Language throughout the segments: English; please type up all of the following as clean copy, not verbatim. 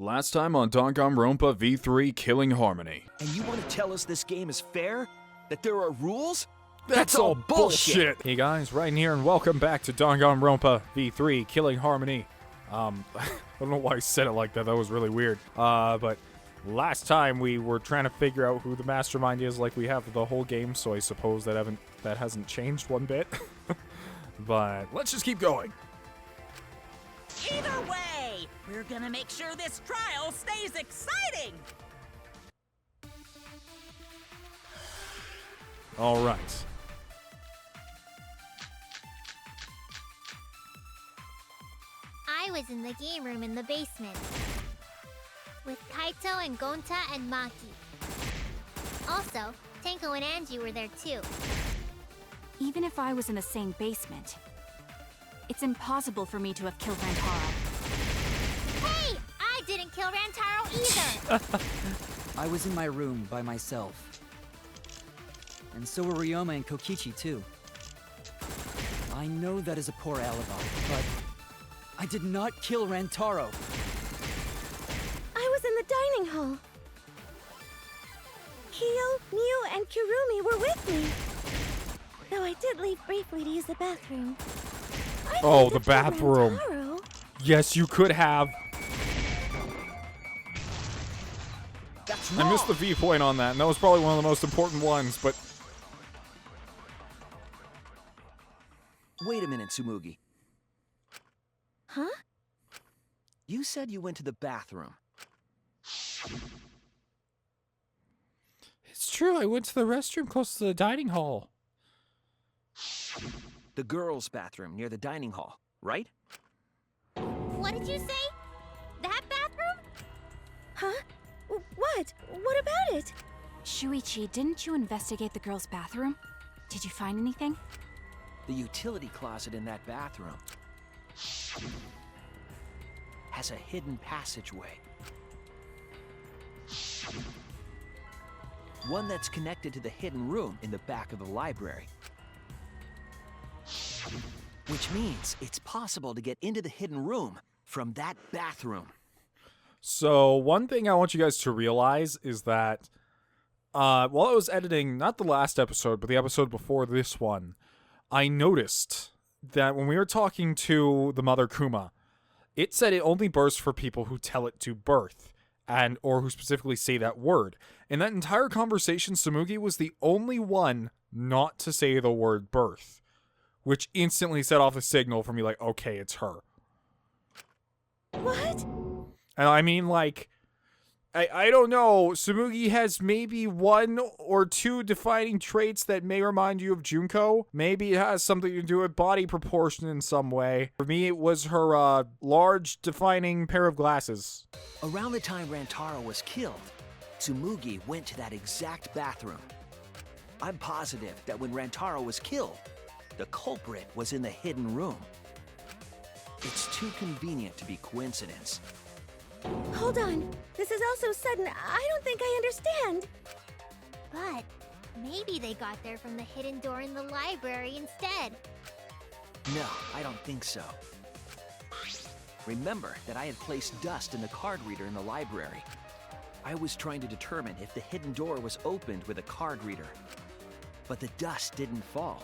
Last time on Danganronpa V3 Killing Harmony. And you want to tell us this game is fair? That there are rules? That's all bullshit! Hey guys, Ryan here, and welcome back to Danganronpa V3 Killing Harmony. I don't know why I said it like that, that was really weird. But last time we were trying to figure out who the mastermind is like we have the whole game, so I suppose that hasn't changed one bit. But let's just keep going. Either way, we're gonna make sure this trial stays exciting! All right. I was in the game room in the basement with Kaito and Gonta and Maki. Also, Tenko and Angie were there too. Even if I was in the same basement, it's impossible for me to have killed Rantaro. Hey! I didn't kill Rantaro either! I was in my room by myself. And so were Ryoma and Kokichi too. I know that is a poor alibi, but I did not kill Rantaro. I was in the dining hall. Kyo, Miu, and Kirumi were with me. Though I did leave briefly to use the bathroom. Oh, the bathroom. Rantaro. Yes, you could have. That's I missed the V point on that, and that was probably one of the most important ones, but... Wait a minute, Tsumugi. Huh? You said you went to the bathroom. It's true, I went to the restroom close to the dining hall. The girls' bathroom near the dining hall, right? What did you say? That bathroom? Huh? What? What about it? Shuichi, didn't you investigate the girls' bathroom? Did you find anything? The utility closet in that bathroom has a hidden passageway. One that's connected to the hidden room in the back of the library. Which means it's possible to get into the hidden room from that bathroom. So, one thing I want you guys to realize is that while I was editing, not the last episode, but the episode before this one, I noticed that when we were talking to the Mother Kuma, it said it only bursts for people who tell it to birth, or who specifically say that word. In that entire conversation, Tsumugi was the only one not to say the word birth, which instantly set off a signal for me like, okay, it's her. What? And I mean, like, I don't know, Tsumugi has maybe one or two defining traits that may remind you of Junko. Maybe it has something to do with body proportion in some way. For me, it was her large defining pair of glasses. Around the time Rantaro was killed, Tsumugi went to that exact bathroom. I'm positive that when Rantaro was killed, the culprit was in the hidden room. It's too convenient to be coincidence. Hold on. This is all so sudden, I don't think I understand. But maybe they got there from the hidden door in the library instead. No, I don't think so. Remember that I had placed dust in the card reader in the library. I was trying to determine if the hidden door was opened with a card reader. But the dust didn't fall.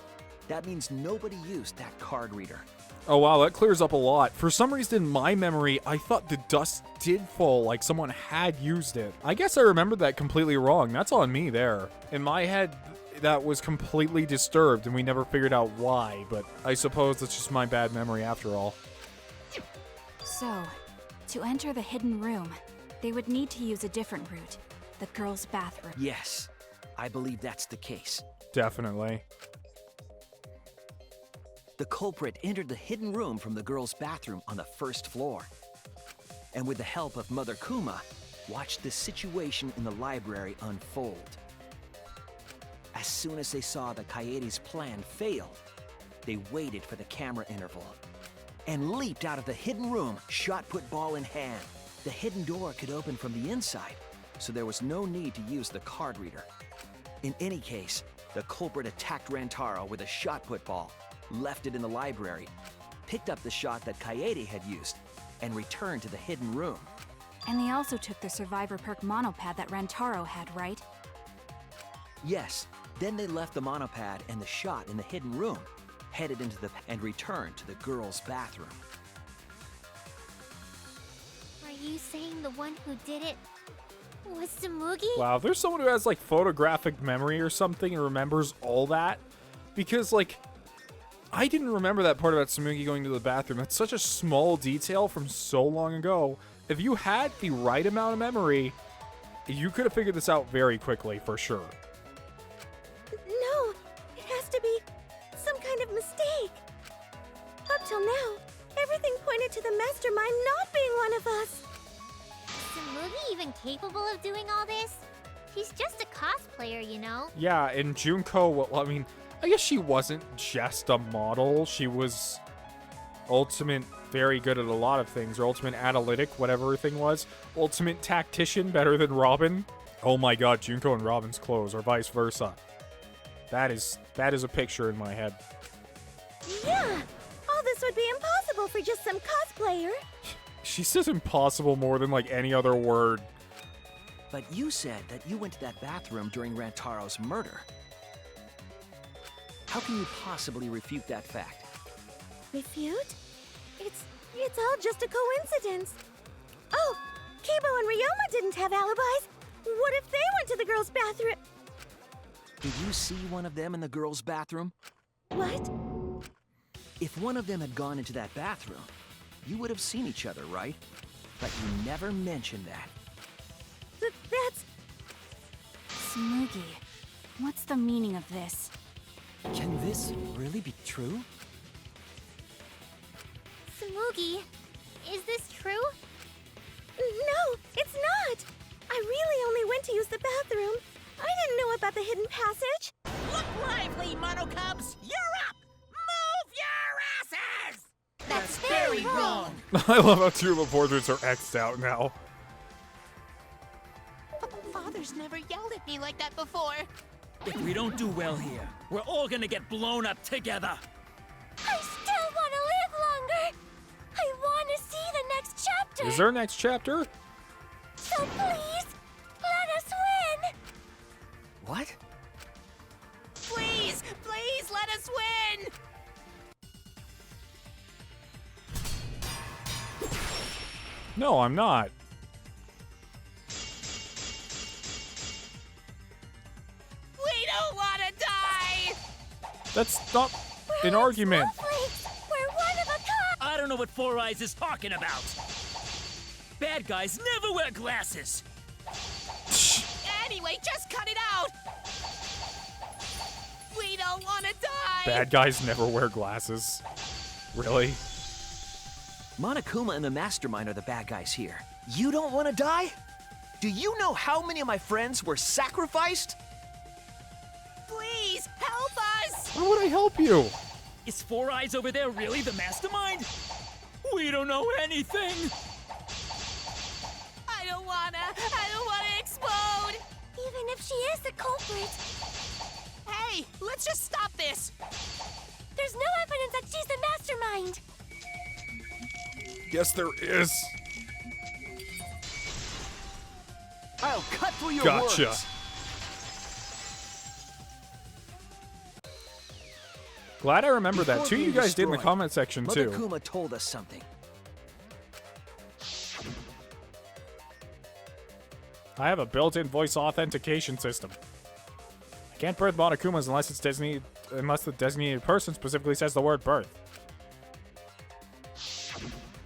That means nobody used that card reader. Oh wow, that clears up a lot. For some reason in my memory, I thought the dust did fall, like someone had used it. I guess I remembered that completely wrong. That's on me there. In my head, that was completely disturbed and we never figured out why, but I suppose it's just my bad memory after all. So, to enter the hidden room, they would need to use a different route. The girls' bathroom. Yes, I believe that's the case. Definitely. The culprit entered the hidden room from the girls' bathroom on the first floor. And with the help of Mother Kuma, watched the situation in the library unfold. As soon as they saw the Kaede's plan fail, they waited for the camera interval and leaped out of the hidden room, shot put ball in hand. The hidden door could open from the inside, so there was no need to use the card reader. In any case, the culprit attacked Rantaro with a shot put ball, left it in the library, picked up the shot that Kaede had used, and returned to the hidden room. And they also took the survivor perk monopad that Rantaro had, right? Yes, then they left the monopad and the shot in the hidden room, headed into the and returned to the girls' bathroom. Are you saying the one who did it was Tsumugi? Wow, if there's someone who has like photographic memory or something and remembers all that, because like I didn't remember that part about Tsumugi going to the bathroom. That's such a small detail from so long ago. If you had the right amount of memory, you could have figured this out very quickly for sure. No, it has to be some kind of mistake. Up till now, everything pointed to the mastermind not being one of us. Is Tsumugi even capable of doing all this? She's just a cosplayer, you know? Yeah, and Junko, well, I mean, I guess she wasn't just a model. She was ultimate, very good at a lot of things. Or ultimate analytic, whatever her thing was. Ultimate tactician, better than Robin. Oh my god, Junko and Robin's clothes, or vice versa. That is a picture in my head. Yeah, all this would be impossible for just some cosplayer. She says impossible more than like any other word. But you said that you went to that bathroom during Rantaro's murder. How can you possibly refute that fact? Refute? It's all just a coincidence. Oh, Kibo and Ryoma didn't have alibis. What if they went to the girls' bathroom? Did you see one of them in the girls' bathroom? What? If one of them had gone into that bathroom, you would have seen each other, right? But you never mentioned that. That's... Tsumugi, what's the meaning of this? Can this really be true? Tsumugi, is this true? No, it's not. I really only went to use the bathroom. I didn't know about the hidden passage. Look lively, Mono Cubs! You're up! Move your asses! That's very wrong. I love how two of the portraits are X'd out now. Father's never yelled at me like that before. If we don't do well here, we're all gonna get blown up together. I still want to live longer. I want to see the next chapter. Is there a next chapter? So please, let us win. What? Please, please let us win! No, I'm not. We don't want to die! That's not an argument. Snowflakes. We're one of a kind. I don't know what Four Eyes is talking about. Bad guys never wear glasses. Anyway, just cut it out! We don't want to die! Bad guys never wear glasses. Really? Monokuma and the Mastermind are the bad guys here. You don't want to die? Do you know how many of my friends were sacrificed? Please, help us! Why would I help you? Is Four Eyes over there really the mastermind? We don't know anything. I don't wanna explode! Even if she is the culprit, Hey, let's just stop this! there's no evidence that she's the mastermind. Yes, there is. I'll cut through your Gotcha. words. Glad I remember that. Before Two of you being guys did in the destroyed, comment section too. Monokuma told us something. I have a built-in voice authentication system. I can't birth Monokumas unless the designated person specifically says the word birth.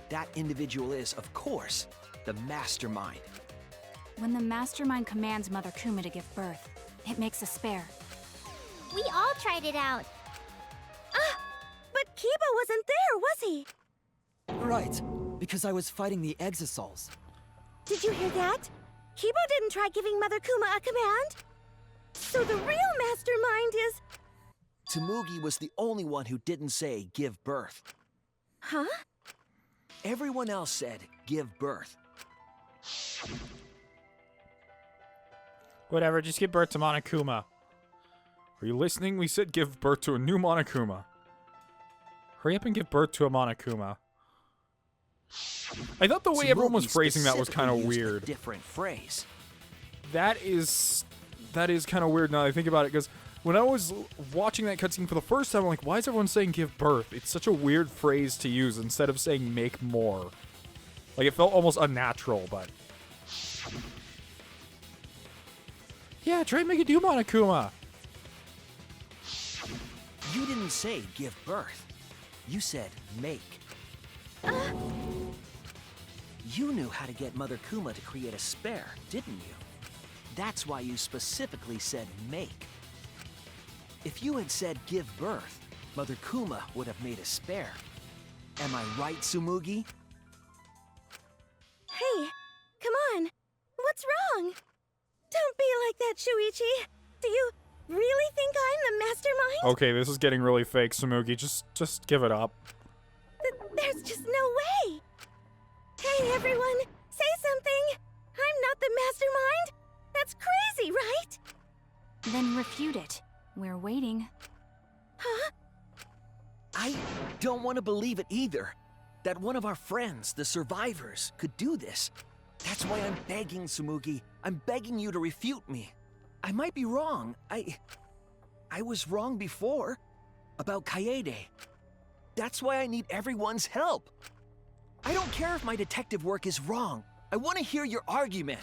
That individual is, of course, the Mastermind. When the mastermind commands Mother Kuma to give birth, it makes a spare. We all tried it out. But Kiba wasn't there, was he? Right, because I was fighting the Exosols. Did you hear that? Kibo didn't try giving Mother Kuma a command. So the real mastermind is... Tsumugi was the only one who didn't say give birth. Huh? Everyone else said give birth. Whatever, just give birth to Monokuma. Are you listening? We said give birth to a new Monokuma. Hurry up and give birth to a Monokuma. I thought the way everyone was Tsumugi phrasing that was specifically kind of used a weird. different phrase. That is kind of weird now that I think about it, because when I was watching that cutscene for the first time, I'm like, why is everyone saying give birth? It's such a weird phrase to use instead of saying make more. Like, it felt almost unnatural, but... Yeah, try and make it do Monokuma. You didn't say give birth. You said make. You knew how to get Mother Kuma to create a spare, didn't you? That's why you specifically said make. If you had said give birth, Mother Kuma would have made a spare. Am I right, Tsumugi? Hey, come on. What's wrong? Don't be like that, Shuichi. Do you really think I'm the mastermind? Okay, this is getting really fake, Tsumugi. Just give it up. There's just no way. Hey, everyone, say something. I'm not the mastermind. That's crazy, right? Then refute it. We're waiting. Huh? I don't want to believe it either. That one of our friends, the survivors, could do this. That's why I'm begging, Tsumugi. I'm begging you to refute me. I might be wrong. I was wrong before. About Kaede. That's why I need everyone's help. I don't care if my detective work is wrong. I want to hear your argument.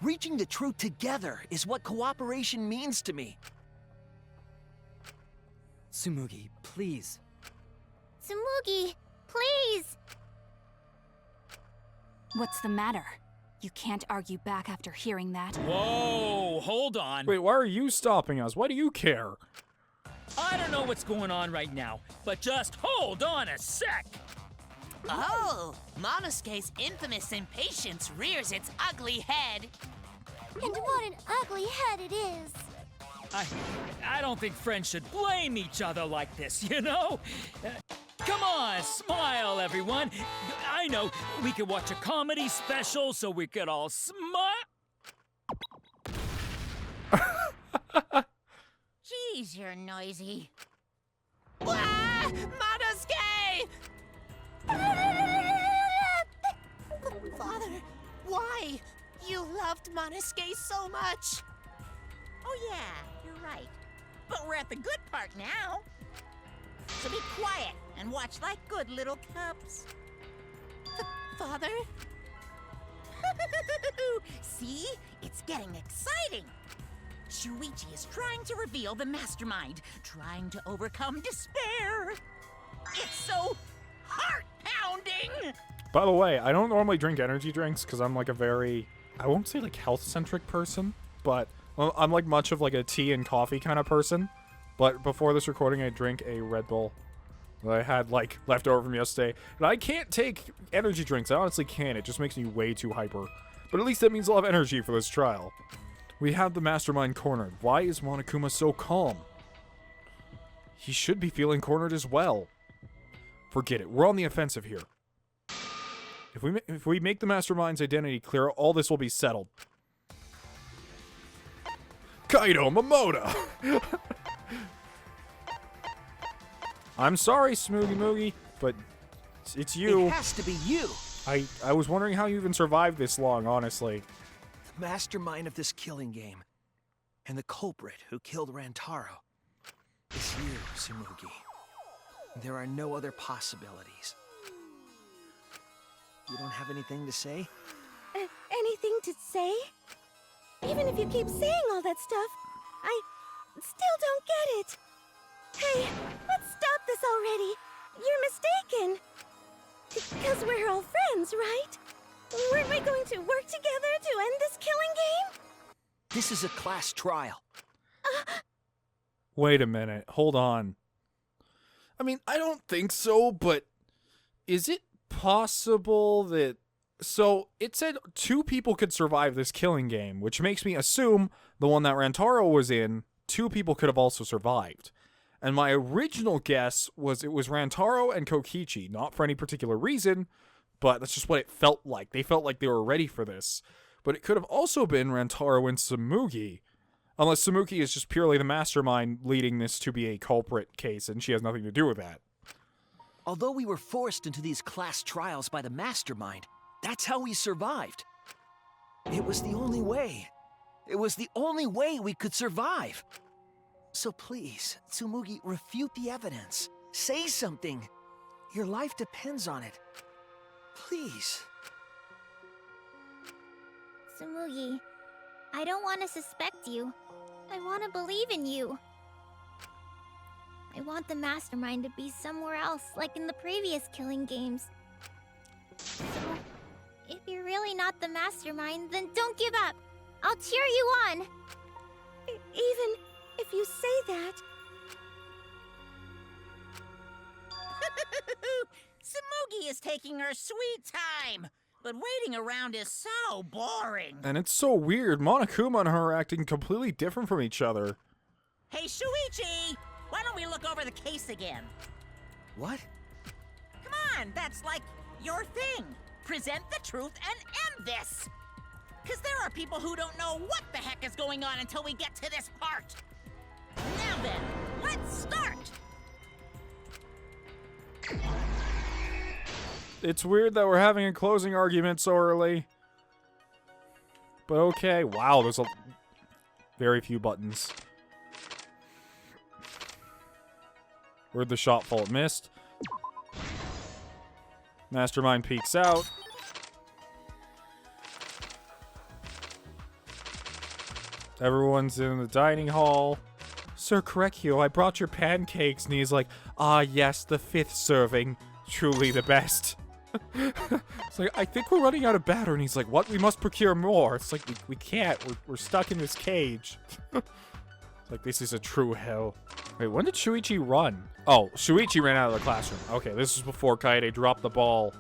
Reaching the truth together is what cooperation means to me. Tsumugi, please. Tsumugi, please! What's the matter? You can't argue back after hearing that. Whoa, hold on. Wait, why are you stopping us? Why do you care? I don't know what's going on right now, but just hold on a sec. Oh, Monosuke's infamous impatience rears its ugly head. And what an ugly head it is! I don't think friends should blame each other like this, you know? Come on, smile, everyone. I know, we could watch a comedy special so we could all smile. Jeez, you're noisy. Ah, Monosuke! Father, why? You loved Monosuke so much. Oh yeah, you're right. But we're at the good part now. So be quiet and watch like good little cubs. Father? See? It's getting exciting. Shuichi is trying to reveal the mastermind, trying to overcome despair. It's so heart-pounding! By the way, I don't normally drink energy drinks because I'm like a very, I won't say like health-centric person, but I'm like much of like a tea and coffee kind of person. But before this recording, I drank a Red Bull that I had like left over from yesterday. And I can't take energy drinks. I honestly can't. It just makes me way too hyper. But at least that means I'll have energy for this trial. We have the mastermind cornered. Why is Monokuma so calm? He should be feeling cornered as well. Forget it. We're on the offensive here. If we make the mastermind's identity clear, all this will be settled. Kaido Momoda! I'm sorry, Smoogie Moogie, but it's you. It has to be you. I was wondering how you even survived this long, honestly. The mastermind of this killing game. And the culprit who killed Rantaro. Is you, Tsumugi. There are no other possibilities. You don't have anything to say? Anything to say? Even if you keep saying all that stuff, I still don't get it. Hey, let's stop this already. You're mistaken. Because we're all friends, right? Weren't we going to work together to end this killing game? This is a class trial. Wait a minute. Hold on. I mean, I don't think so, but is it possible that... So, it said 2 people could survive this killing game, which makes me assume the one that Rantaro was in, 2 people could have also survived. And my original guess was it was Rantaro and Kokichi, not for any particular reason, but that's just what it felt like. They felt like they were ready for this. But it could have also been Rantaro and Tsumugi, unless Tsumugi is just purely the mastermind leading this to be a culprit case, and she has nothing to do with that. Although we were forced into these class trials by the mastermind, that's how we survived. It was the only way. It was the only way we could survive. So please, Tsumugi, refute the evidence. Say something. Your life depends on it. Please. Tsumugi, I don't want to suspect you. I want to believe in you. I want the mastermind to be somewhere else, like in the previous killing games. So, if you're really not the mastermind, then don't give up. I'll cheer you on. Even if you say that... Tsumugi is taking her sweet time, but waiting around is so boring. And it's so weird. Monokuma and her are acting completely different from each other. Hey, Shuichi! Why don't we look over the case again? What? Come on, that's like your thing. Present the truth and end this. Because there are people who don't know what the heck is going on until we get to this part. Now then, let's start. It's weird that we're having a closing argument so early. But okay. Wow, there's a very few buttons. Where'd the shot fall? It missed. Mastermind peeks out. Everyone's in the dining hall. Sir Korekio, I brought your pancakes. And he's like, ah, yes, the 5th serving. Truly the best. It's like, I think we're running out of batter. And he's like, what? We must procure more. It's like, we can't. We're stuck in this cage. It's like, this is a true hell. Wait, when did Shuichi run? Oh, Shuichi ran out of the classroom. Okay, this is before Kaede dropped the ball.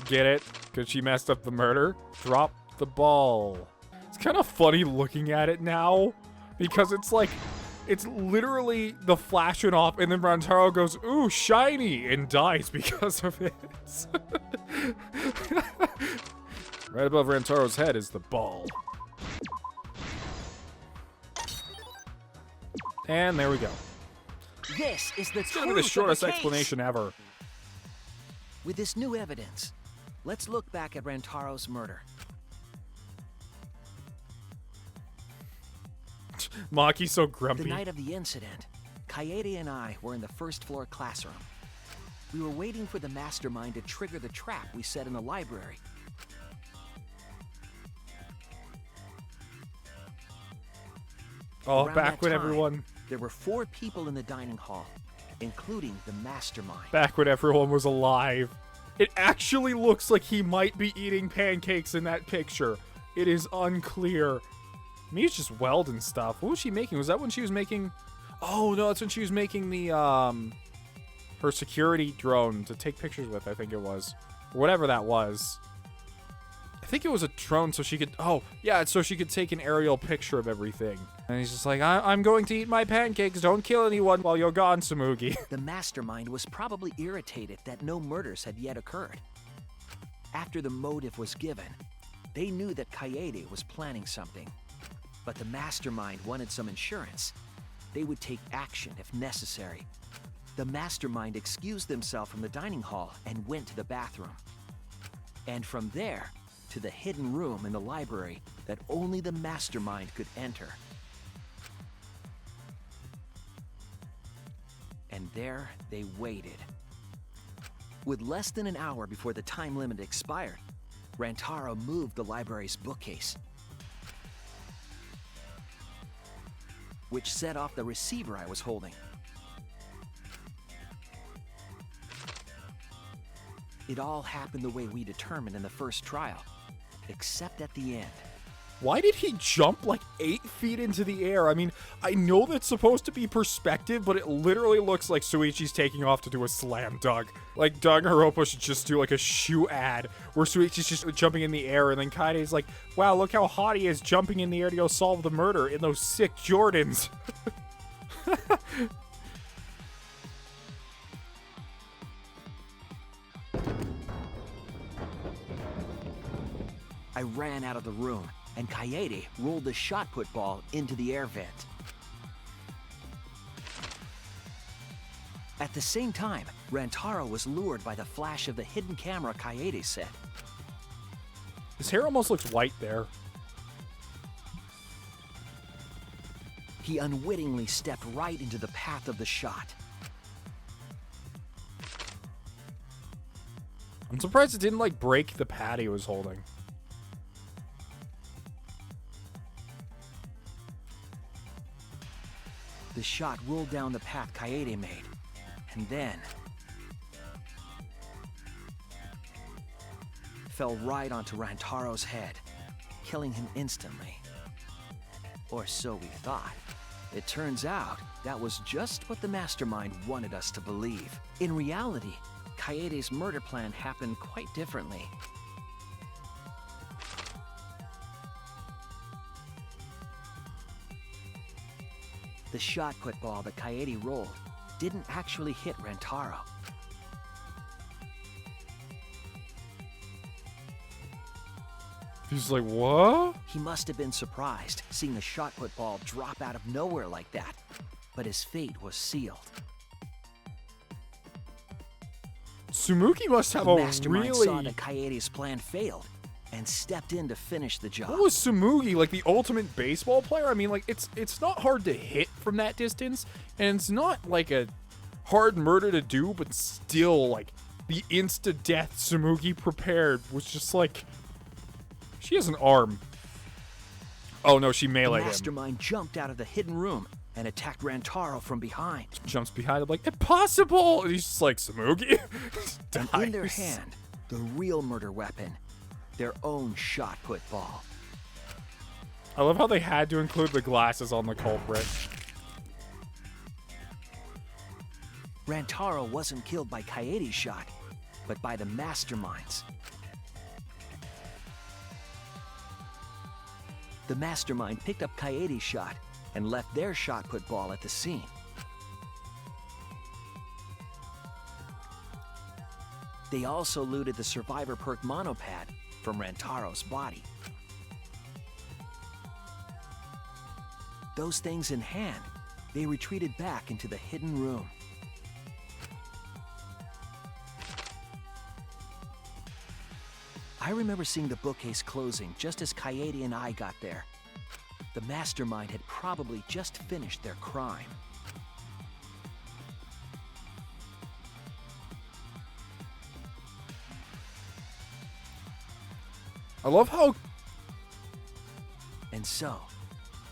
Get it? Because she messed up the murder? Drop the ball. It's kind of funny looking at it now. Because it's like, it's literally the flash went off and then Rantaro goes, ooh, shiny, and dies because of it. Right above Rantaro's head is the ball. And there we go. This is the It's gonna be the shortest explanation ever. With this new evidence, let's look back at Rantaro's murder. Maki's so The grumpy. night of the incident, Kaede and I were in the first floor classroom. We were waiting for the mastermind to trigger the trap we set in the library. Oh, Around back that when time, everyone... There were 4 people in the dining hall, including the mastermind. Back when everyone was alive. It actually looks like he might be eating pancakes in that picture. It is unclear. Maybe it's just welding stuff. What was she making? Was that when she was making... Oh, no, that's when she was making the, her security drone to take pictures with, I think it was. Or whatever that was. I think it was a drone so she could... Oh, yeah, so she could take an aerial picture of everything. And he's just like, I'm going to eat my pancakes. Don't kill anyone while you're gone, Tsumugi. The mastermind was probably irritated that no murders had yet occurred. After the motive was given, they knew that Kaede was planning something. But the mastermind wanted some insurance. They would take action if necessary. The mastermind excused themselves from the dining hall and went to the bathroom. And from there, to the hidden room in the library that only the mastermind could enter. And there they waited. With less than an hour before the time limit expired, Rantaro moved the library's bookcase, which set off the receiver I was holding. It all happened the way we determined in the first trial, except at the end. Why did he jump like 8 feet into the air? I mean, I know that's supposed to be perspective, but it literally looks like Shuichi's taking off to do a slam dunk. Like, Danganronpa should just do like a shoe ad where Shuichi's just jumping in the air, and then Kaide's like, wow, look how hot he is jumping in the air to go solve the murder in those sick Jordans. I ran out of the room, and Kaede rolled the shot put ball into the air vent. At the same time, Rantaro was lured by the flash of the hidden camera Kaede set. His hair almost looks white there. He unwittingly stepped right into the path of the shot. I'm surprised it didn't, like, break the pad he was holding. The shot rolled down the path Kaede made, and then fell right onto Rantaro's head, killing him instantly. Or so we thought. It turns out that was just what the mastermind wanted us to believe. In reality, Kaede's murder plan happened quite differently. The shot put ball that Kaede rolled didn't actually hit Rantaro. He's like, what? He must have been surprised seeing the shot put ball drop out of nowhere like that, but his fate was sealed. Tsumugi must have The a mastermind really... saw that Kaede's plan failed and stepped in to finish the job. What was Tsumugi, like the ultimate baseball player? I mean, like, it's not hard to hit from that distance, and it's not like a hard murder to do, but still, like, the insta-death Tsumugi prepared was just like... She has an arm. Oh no, she The meleeed him. mastermind jumped out of the hidden room and attacked Rantaro from behind. Jumps behind him like, impossible! And he's just like, Tsumugi? And in their hand, the real murder weapon, their own shot put ball. I love how they had to include the glasses on the culprit. Rantaro wasn't killed by Kaede's shot, but by the mastermind's. The mastermind picked up Kaede's shot and left their shot put ball at the scene. They also looted the survivor perk monopad from Rantaro's body. Those things in hand, they retreated back into the hidden room. I remember seeing the bookcase closing just as Kaede and I got there. The mastermind had probably just finished their crime. I love how... And so,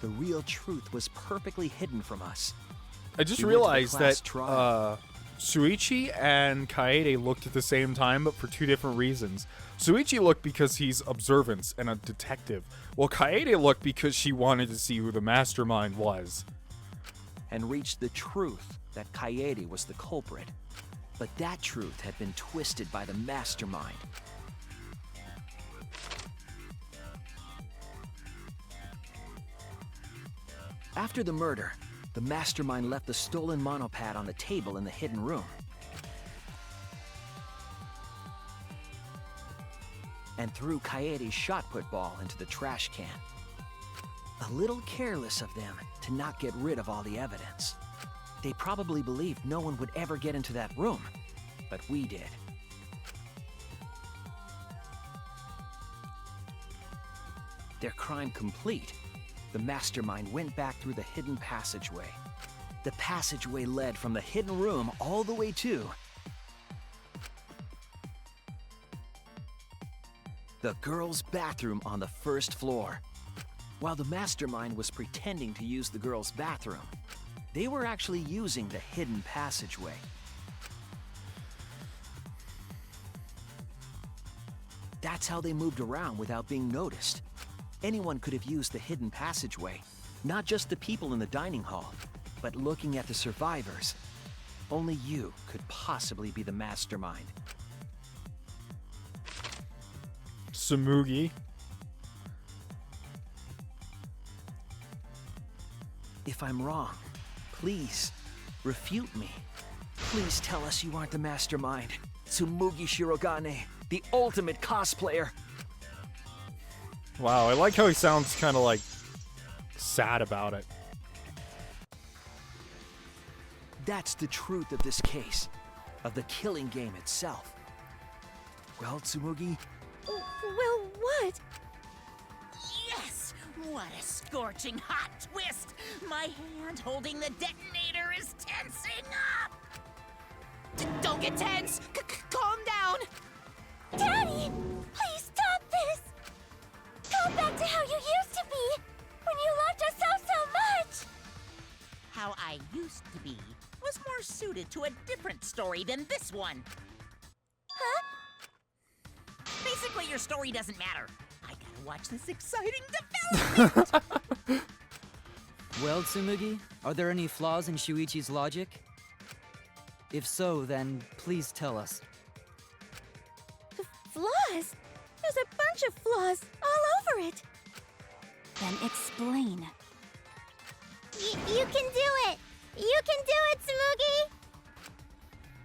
the real truth was perfectly hidden from us. I just We went to the realized class that trial. Shuichi and Kaede looked at the same time, but for two different reasons. Shuichi looked because he's observant and a detective, while Kaede looked because she wanted to see who the mastermind was. And reached the truth that Kaede was the culprit. But that truth had been twisted by the mastermind. After the murder, the mastermind left the stolen monopad on the table in the hidden room. And threw Kaede's shot put ball into the trash can. A little careless of them to not get rid of all the evidence. They probably believed no one would ever get into that room, but we did. Their crime complete, the mastermind went back through the hidden passageway. The passageway led from the hidden room all the way to the girls' bathroom on the first floor. While the mastermind was pretending to use the girls' bathroom, they were actually using the hidden passageway. That's how they moved around without being noticed. Anyone could have used the hidden passageway, not just the people in the dining hall, but looking at the survivors. Only you could possibly be the mastermind. Tsumugi. If I'm wrong, please, refute me. Please tell us you aren't the mastermind. Tsumugi Shirogane, the ultimate cosplayer. Wow, I like how he sounds kind of like sad about it. That's the truth of this case, of the killing game itself. Well, Tsumugi, Well, what? Yes! What a scorching hot twist! My hand holding the detonator is tensing up! Don't get tense! Calm down! Daddy! Please stop this! Go back to how you used to be! When you loved us so much! How I used to be was more suited to a different story than this one. Huh? Basically, your story doesn't matter. I gotta watch this exciting development! Well, Tsumugi, are there any flaws in Shuichi's logic? If so, then please tell us. Flaws? There's a bunch of flaws all over it! Then explain. You can do it! You can do it, Tsumugi!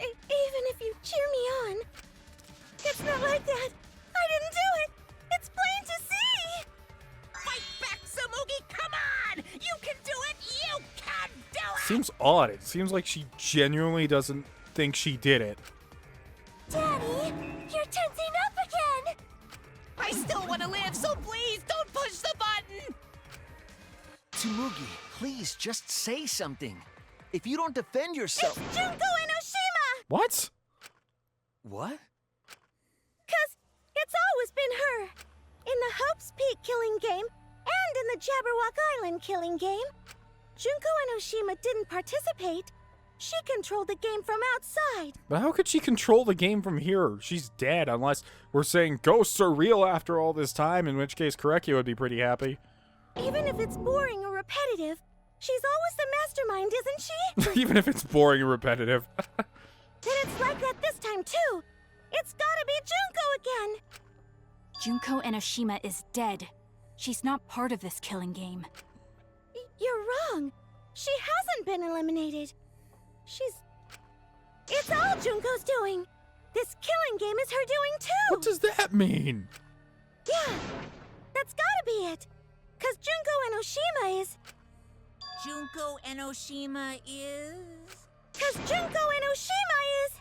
Even if you cheer me on. It's not like that. I didn't do it. It's plain to see. Fight back, Tsumugi! Come on! You can do it! You can do it! Seems odd. It seems like she genuinely doesn't think she did it. Daddy, you're tensing up again. I still want to live, so please don't push the button! Tsumugi, please just say something. If you don't defend yourself... It's Junko Enoshima! What? What? 'Cause it's always been her. In the Hope's Peak killing game and in the Jabberwock Island killing game. Junko Enoshima didn't participate. She controlled the game from outside. But how could she control the game from here? She's dead, unless we're saying ghosts are real after all this time, in which case Korekiyo would be pretty happy. Even if it's boring or repetitive, she's always the mastermind, isn't she? Even if it's boring and repetitive. Then it's like that this time, too. It's gotta be Junko again. Junko Enoshima is dead. She's not part of this killing game. You're wrong. She hasn't been eliminated. It's all Junko's doing. This killing game is her doing, too. What does that mean? Yeah, that's gotta be it. 'Cause Junko Enoshima is... Junko Enoshima is... 'Cause Junko Enoshima is...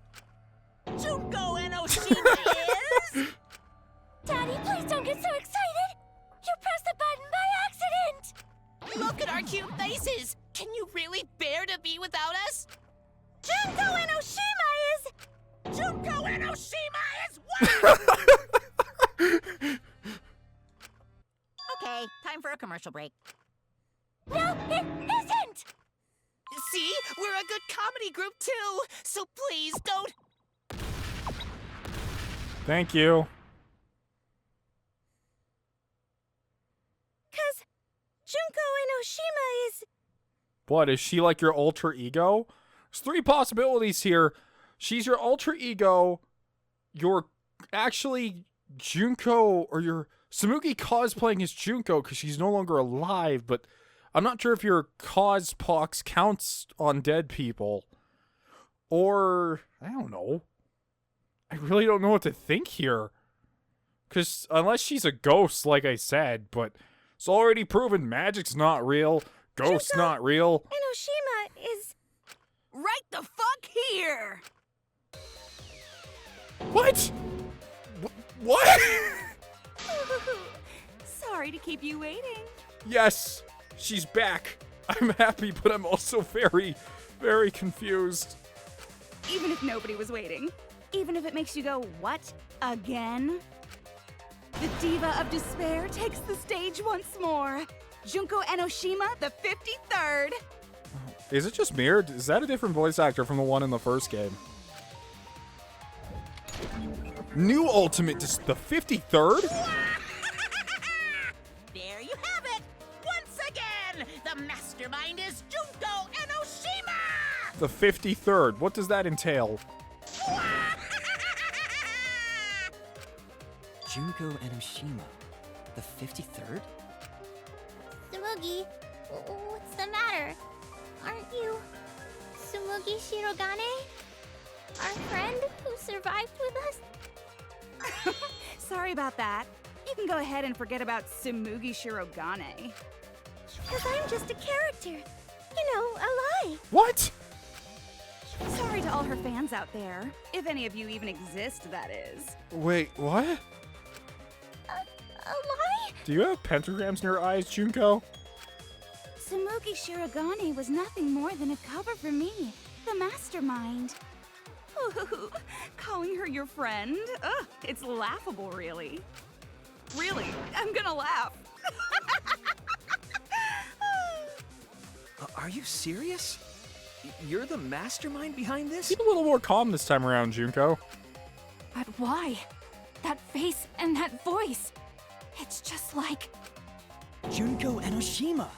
Junko Enoshima is... Daddy, please don't get so excited. You pressed the button by accident. Look at our cute faces! Can you really bear to be without us? Junko Enoshima is... Junko Enoshima is what? Okay, time for a commercial break. No, it isn't. See? We're a good comedy group too, so please don't... Thank you. 'Cause Junko Enoshima is... What, is she like your alter ego? There's three possibilities here. She's your alter ego, you're actually Junko, or you're Tsumugi cosplaying as Junko because she's no longer alive, but I'm not sure if your cospox counts on dead people. Or, I don't know. I really don't know what to think here. Because unless she's a ghost, like I said, but it's already proven magic's not real, ghosts Junko not real. Enoshima is... Right the fuck here! What? What? Sorry to keep you waiting. Yes, she's back. I'm happy, but I'm also very, very confused. Even if nobody was waiting. Even if it makes you go, what? Again? The Diva of Despair takes the stage once more. Junko Enoshima, the 53rd. Is it just me, or is that a different voice actor from the one in the first game? New Ultimate, the 53rd? There you have it! Once again, the mastermind is Junko Enoshima! The 53rd. What does that entail? Junko Enoshima, the 53rd? Tsumugi, what's the matter? Aren't you Tsumugi Shirogane? Our friend who survived with us? Sorry about that. You can go ahead and forget about Tsumugi Shirogane. 'Cause I'm just a character. You know, a lie. What? Sorry to all her fans out there. If any of you even exist, that is. Wait, what? Why? Do you have pentagrams in your eyes, Junko? Tsumugi Shirogane was nothing more than a cover for me, the mastermind. Ooh, calling her your friend? Ugh, it's laughable, really. Really, I'm gonna laugh. Are you serious? You're the mastermind behind this? Keep a little more calm this time around, Junko. But why? That face and that voice. It's just like... Junko Enoshima!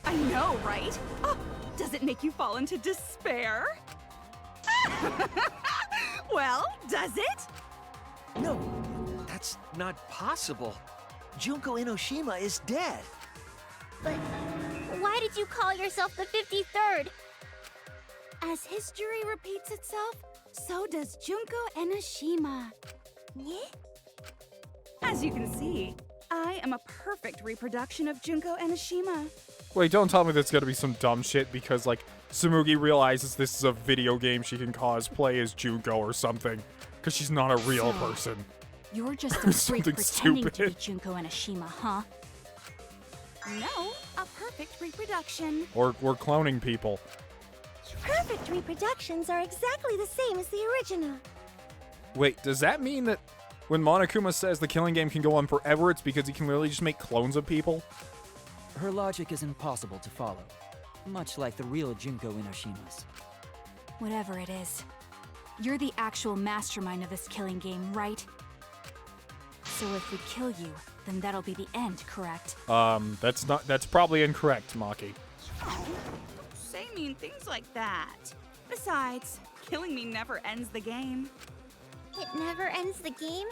I know, right? Oh, does it make you fall into despair? Well, does it? No, that's not possible. Junko Enoshima is dead. But why did you call yourself the 53rd? As history repeats itself, so does Junko Enoshima. Yeah? As you can see, I am a perfect reproduction of Junko Enoshima. Wait, don't tell me there's gonna be some dumb shit because, like, Tsumugi realizes this is a video game she can cosplay as Junko or something. Because she's not a real So- person. You're just a freak Something pretending to be stupid. Junko Enoshima, huh? No, a perfect reproduction. Or we're cloning people. Perfect reproductions are exactly the same as the original. Wait, does that mean that when Monokuma says the killing game can go on forever, it's because he can literally just make clones of people? Her logic is impossible to follow, much like the real Junko Enoshima's. Whatever it is. You're the actual mastermind of this killing game, right? So if we kill you, then that'll be the end, correct? That's probably incorrect, Maki. Oh, don't say mean things like that. Besides, killing me never ends the game. It never ends the game?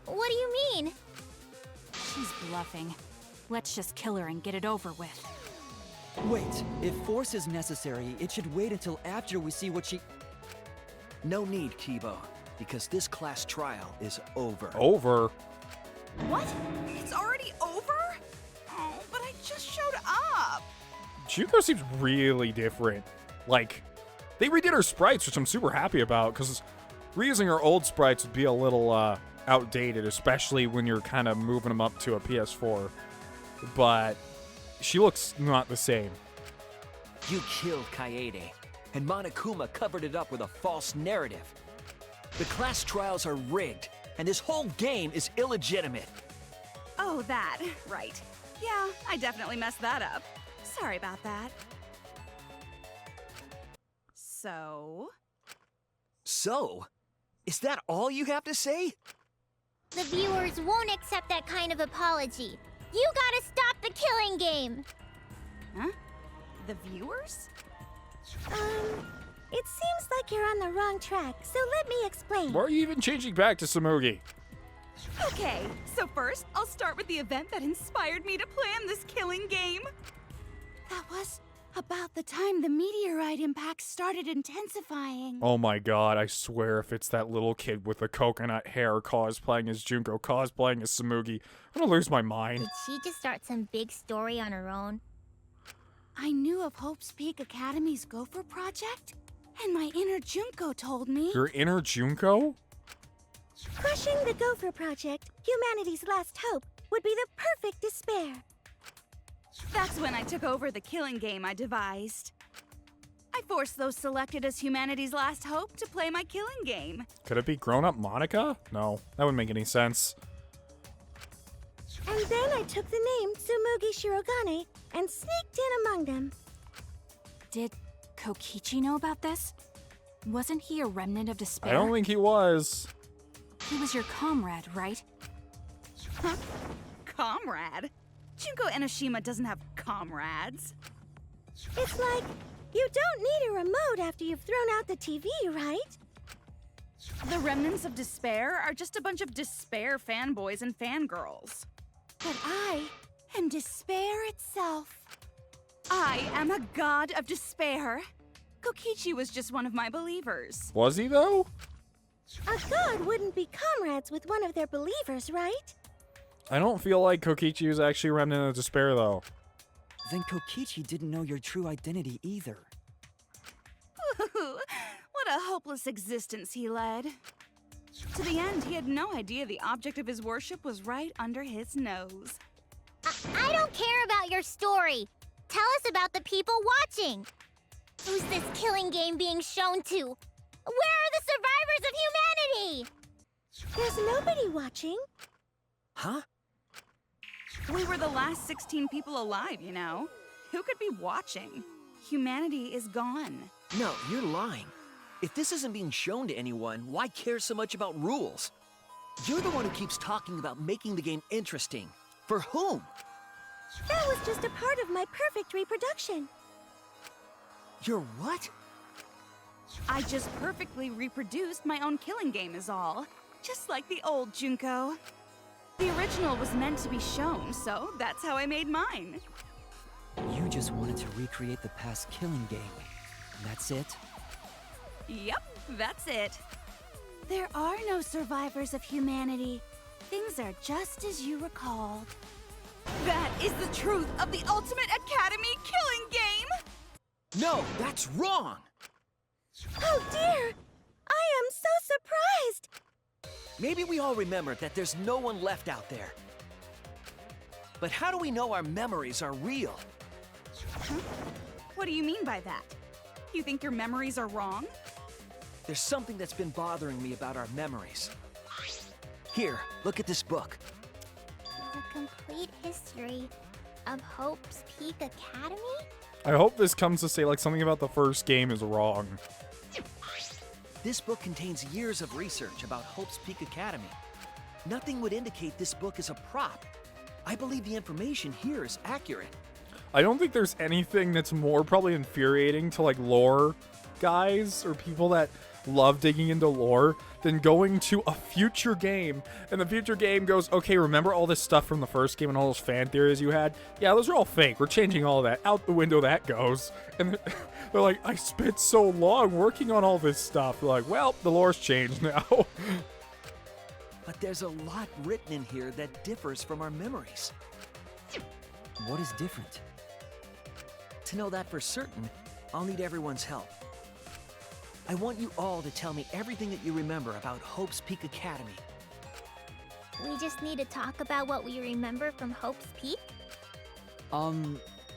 What do you mean? She's bluffing. Let's just kill her and get it over with. Wait, if force is necessary, it should wait until after we see what she... No need, Kibo, because this class trial is over. Over? What? It's already over? Oh, but I just showed up. Junko seems really different. Like, they redid her sprites, which I'm super happy about, because reusing her old sprites would be a little outdated, especially when you're kind of moving them up to a PS4. But she looks not the same. You killed Kaede, and Monokuma covered it up with a false narrative. The class trials are rigged, and this whole game is illegitimate. Oh, that. Right. Yeah, I definitely messed that up. Sorry about that. So? So, is that all you have to say? The viewers won't accept that kind of apology. You gotta stop the killing game! Huh? The viewers? It seems like you're on the wrong track, so let me explain. Why are you even changing back to Tsumugi? Okay, so first, I'll start with the event that inspired me to plan this killing game. That was about the time the meteorite impact started intensifying. Oh my god, I swear if it's that little kid with the coconut hair cosplaying as Junko, cosplaying as Tsumugi, I'm gonna lose my mind. Did she just start some big story on her own? I knew of Hope's Peak Academy's Gopher Project, and my inner Junko told me... Your inner Junko? Crushing the Gopher Project, humanity's last hope, would be the perfect despair. That's when I took over the killing game I devised. I forced those selected as humanity's last hope to play my killing game. Could it be grown-up Monica? No, that wouldn't make any sense. And then I took the name Tsumugi Shirogane and sneaked in among them. Did Kokichi know about this? Wasn't he a remnant of despair? I don't think he was. He was your comrade, right? Huh? Comrade? Junko Enoshima doesn't have comrades. It's like, you don't need a remote after you've thrown out the TV, right? The remnants of despair are just a bunch of despair fanboys and fangirls. But I am despair itself. I am a god of despair. Kokichi was just one of my believers. Was he, though? A god wouldn't be comrades with one of their believers, right? I don't feel like Kokichi was actually a remnant of despair, though. Then Kokichi didn't know your true identity either. hopeless existence he led. To the end, he had no idea the object of his worship was right under his nose. I don't care about your story. Tell us about the people watching. Who's this killing game being shown to? Where are the survivors of humanity? There's nobody watching. Huh? We were the last 16 people alive, you know. Who could be watching? Humanity is gone. No, you're lying. If this isn't being shown to anyone, why care so much about rules? You're the one who keeps talking about making the game interesting. For whom? That was just a part of my perfect reproduction. Your what? I just perfectly reproduced my own killing game is all. Just like the old Junko. The original was meant to be shown, so that's how I made mine. You just wanted to recreate the past killing game. That's it? Yep, that's it. There are no survivors of humanity. Things are just as you recalled. That is the truth of the Ultimate Academy killing game! No, that's wrong! Oh dear! I am so surprised! Maybe we all remember that there's no one left out there. But how do we know our memories are real? Huh? What do you mean by that? You think your memories are wrong? There's something that's been bothering me about our memories. Here, look at this book. The complete history of Hope's Peak Academy? I hope this comes to say like something about the first game is wrong. This book contains years of research about Hope's Peak Academy. Nothing would indicate this book is a prop. I believe the information here is accurate. I don't think there's anything that's more probably infuriating to like lore guys or people that love digging into lore than going to a future game and the future game goes, okay, remember all this stuff from the first game and all those fan theories you had? Yeah, those are all fake. We're changing all that. Out the window that goes. And they're like, I spent so long working on all this stuff. They're like, well, the lore's changed now. But there's a lot written in here that differs from our memories. What is different? To know that for certain, I'll need everyone's help. I want you all to tell me everything that you remember about Hope's Peak Academy. We just need to talk about what we remember from Hope's Peak?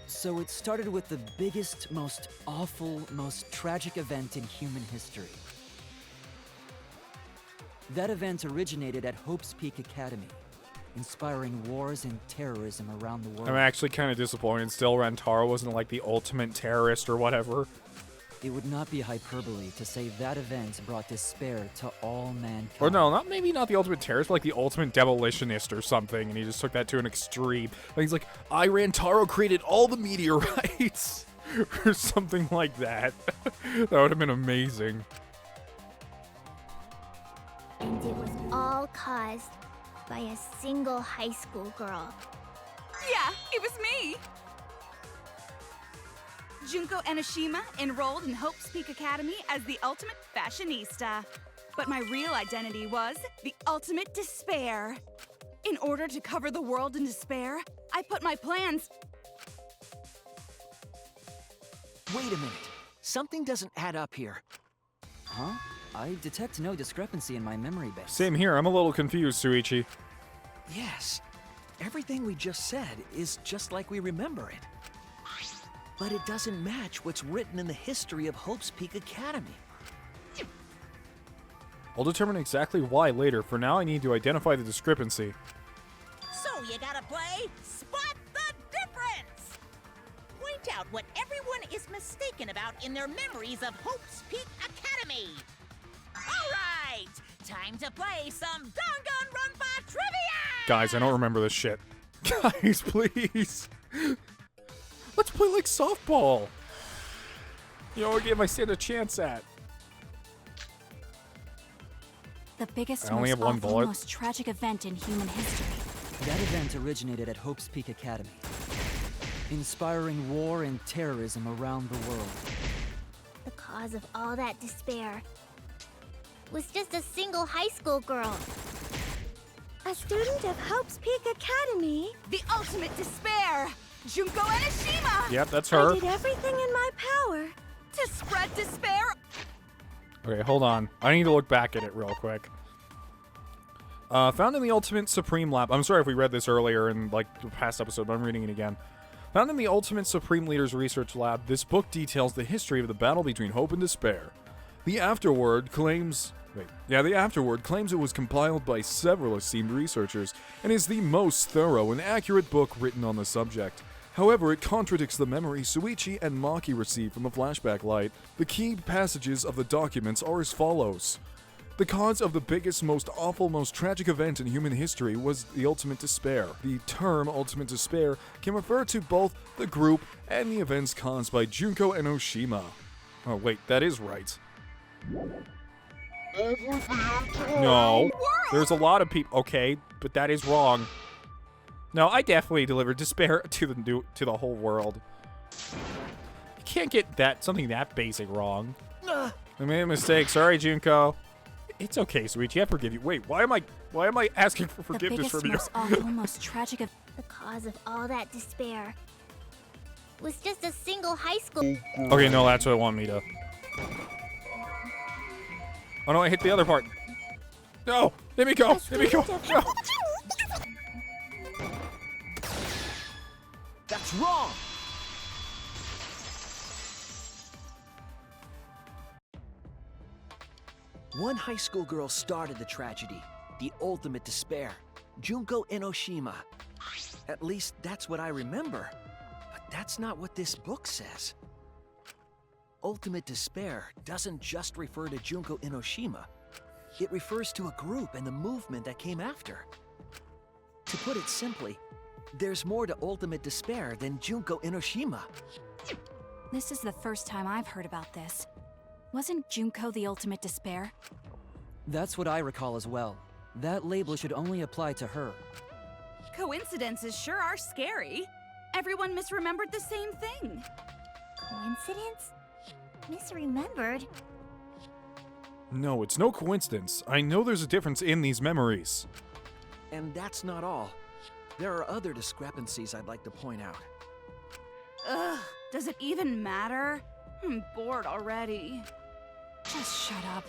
So it started with the biggest, most awful, most tragic event in human history. That event originated at Hope's Peak Academy, inspiring wars and terrorism around the world. I'm actually kind of disappointed still Rantaro wasn't like the ultimate terrorist or whatever. It would not be hyperbole to say that event brought despair to all mankind. Or no, maybe not the ultimate terrorist, but like the ultimate demolitionist or something, and he just took that to an extreme. And he's like, I, Rantaro, created all the meteorites, or something like that. That would have been amazing. And it was all caused by a single high school girl. Yeah, it was me! Junko Enoshima enrolled in Hope's Peak Academy as the ultimate fashionista. But my real identity was the ultimate despair. In order to cover the world in despair, I put my plans... Wait a minute. Something doesn't add up here. Huh? I detect no discrepancy in my memory base. Same here, I'm a little confused, Suichi. Yes. Everything we just said is just like we remember it. But it doesn't match what's written in the history of Hope's Peak Academy. I'll determine exactly why later. For now, I need to identify the discrepancy. So you gotta play Spot the Difference! Point out what everyone is mistaken about in their memories of Hope's Peak Academy. Alright, time to play some Danganronpa trivia! Guys, I don't remember this shit. Guys, please. Let's play like softball. You know what game I stand a chance at? The biggest, I only most have one awful, bullet. most tragic event in human history. That event originated at Hope's Peak Academy, inspiring war and terrorism around the world. The cause of all that despair was just a single high school girl. A student of Hope's Peak Academy. The ultimate despair! Junko Enoshima! Yep, that's her. I did everything in my power. To spread despair Okay, hold on. I need to look back at it real quick. Found in the Ultimate Supreme Lab. I'm sorry if we read this earlier in like the past episode, but I'm reading it again. Found in the Ultimate Supreme Leader's Research Lab, this book details the history of the battle between hope and despair. The afterword claims it was compiled by several esteemed researchers and is the most thorough and accurate book written on the subject. However, it contradicts the memory Suichi and Maki received from the flashback light. The key passages of the documents are as follows. The cause of the biggest, most awful, most tragic event in human history was the ultimate despair. The term ultimate despair can refer to both the group and the events caused by Junko Enoshima. Oh wait, that is right. No, there's a lot of people. Okay, but that is wrong. No, I definitely delivered despair to the whole world. You can't get something that basic wrong. I made a mistake. Sorry, Junko. It's okay, Suichi. I forgive you. Wait, why am I asking for forgiveness from you? The biggest, most awful, most tragic of... The cause of all that despair was just a single high school. Okay, no, that's what I want me to. Oh no, I hit the other part. No, let me go. Let me go. No. That's wrong! One high school girl started the tragedy, the ultimate despair, Junko Enoshima. At least that's what I remember, but that's not what this book says. Ultimate despair doesn't just refer to Junko Enoshima. It refers to a group and the movement that came after. To put it simply, there's more to ultimate despair than Junko Enoshima. This is the first time I've heard about this. Wasn't Junko the ultimate despair? That's what I recall as well. That label should only apply to her. Coincidences sure are scary. Everyone misremembered the same thing. Coincidence? Misremembered? No, it's no coincidence. I know there's a difference in these memories. And that's not all. There are other discrepancies I'd like to point out. Ugh, does it even matter? I'm bored already. Just shut up.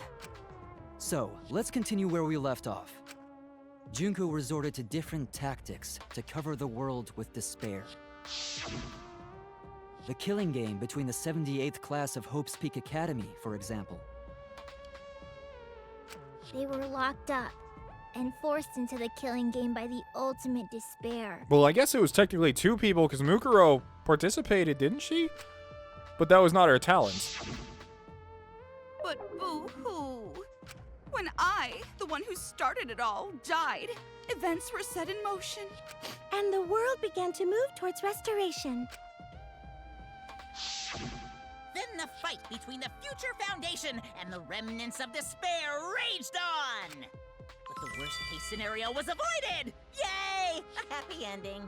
So, let's continue where we left off. Junko resorted to different tactics to cover the world with despair. The killing game between the 78th class of Hope's Peak Academy, for example. They were locked up and forced into the killing game by the ultimate despair. Well, I guess it was technically two people because Mukuro participated, didn't she? But that was not her talent. But boo-hoo. When I, the one who started it all, died, events were set in motion. And the world began to move towards restoration. Then the fight between the Future Foundation and the remnants of despair raged on! But the worst-case scenario was avoided! Yay! A happy ending.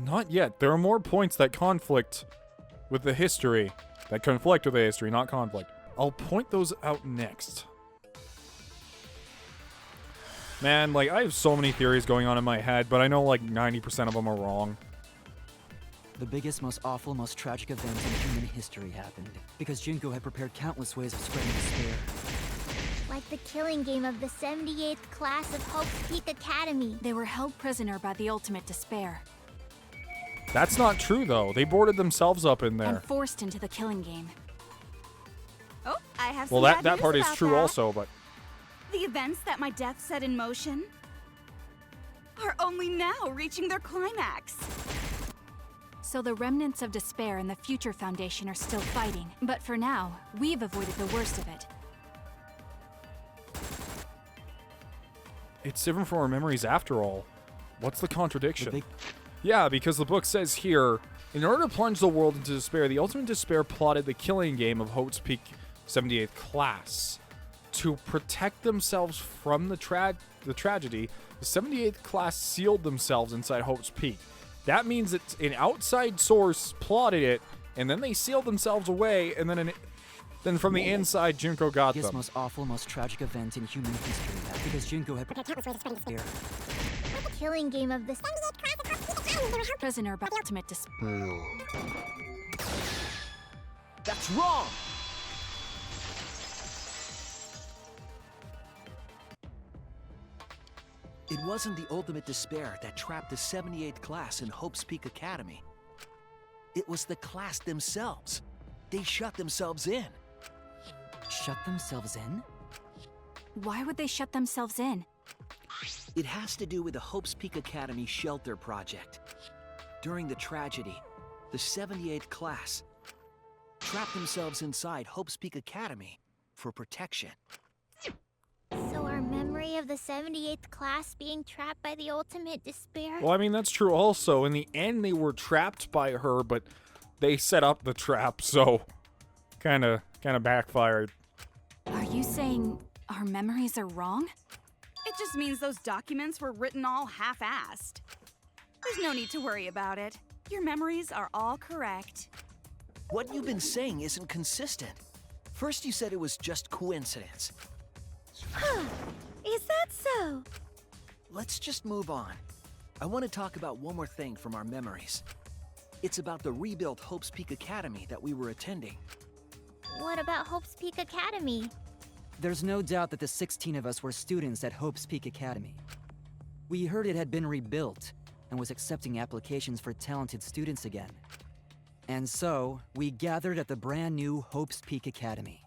Not yet. There are more points that conflict with the history. That conflict with the history, not conflict. I'll point those out next. Man, like, I have so many theories going on in my head, but I know like 90% of them are wrong. The biggest, most awful, most tragic event in human history happened because Junko had prepared countless ways of spreading despair. Like the killing game of the 78th class of Hope's Peak Academy. They were held prisoner by the ultimate despair. That's not true, though. They boarded themselves up in there. And forced into the killing game. Oh, I have some Well, bad that news part is about true that. also, but... The events that my death set in motion are only now reaching their climax. So the remnants of despair and the Future Foundation are still fighting. But for now, we've avoided the worst of it. It's different from our memories after all. What's the contradiction? Yeah, because the book says here, in order to plunge the world into despair, the ultimate despair plotted the killing game of Hope's Peak 78th class. To protect themselves from the tragedy, the 78th class sealed themselves inside Hope's Peak. That means that an outside source plotted it, and then they sealed themselves away, and then from the inside, Junko got The them. most awful, most tragic event in human history happened because Junko had prepared countless ways of spreading despair. The killing game of the 78th class of Hope's Peak Academy. They were held Prisoner by ultimate despair. That's wrong! It wasn't the ultimate despair that trapped the 78th class in Hope's Peak Academy. It was the class themselves. They shut themselves in. Shut themselves in? Why would they shut themselves in? It has to do with the Hope's Peak Academy shelter project. During the tragedy, the 78th class trapped themselves inside Hope's Peak Academy for protection. So our memory of the 78th class being trapped by the ultimate despair? Well, I mean, that's true also. In the end, they were trapped by her, but they set up the trap, so kind of backfired. Are you saying our memories are wrong? It just means those documents were written all half-assed. There's no need to worry about it. Your memories are all correct. What you've been saying isn't consistent. First you said it was just coincidence. Huh. Is that so? Let's just move on. I want to talk about one more thing from our memories. It's about the rebuilt Hope's Peak Academy that we were attending. What about Hope's Peak Academy? There's no doubt that the 16 of us were students at Hope's Peak Academy. We heard it had been rebuilt and was accepting applications for talented students again. And so, we gathered at the brand new Hope's Peak Academy.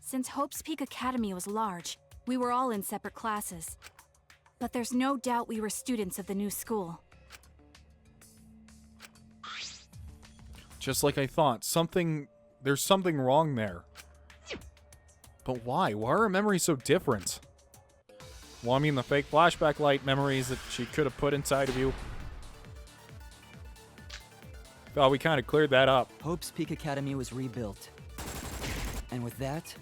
Since Hope's Peak Academy was large, we were all in separate classes. But there's no doubt we were students of the new school. Just like I thought, there's something wrong there. But why? Why are her memories so different? Well, I mean, the fake flashback light memories that she could have put inside of you. Thought we kind of cleared that up. Hope's Peak Academy was rebuilt. And with that,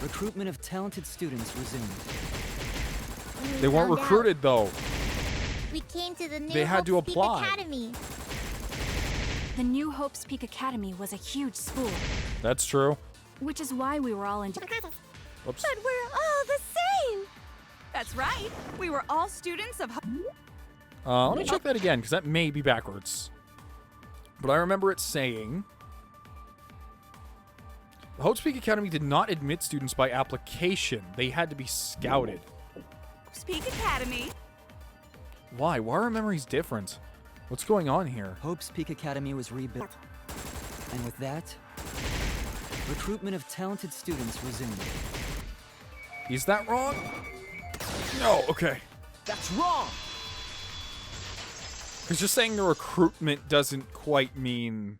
recruitment of talented students resumed. When we They weren't found out, recruited, though. we came to the new They had to Hope's Peak apply. Academy. The new Hope's Peak Academy was a huge school, That's true. which is why we were all in... Oops. But we're all the same! That's right. We were all students of Let me check that again, because that may be backwards. But I remember it saying... The Hope's Peak Academy did not admit students by application. They had to be scouted. Hope's Peak Academy. Why? Why are our memories different? What's going on here? Hope's Peak Academy was rebuilt. And with that, recruitment of talented students resumed. Is that wrong? No, okay. That's wrong! Because just saying the recruitment doesn't quite mean...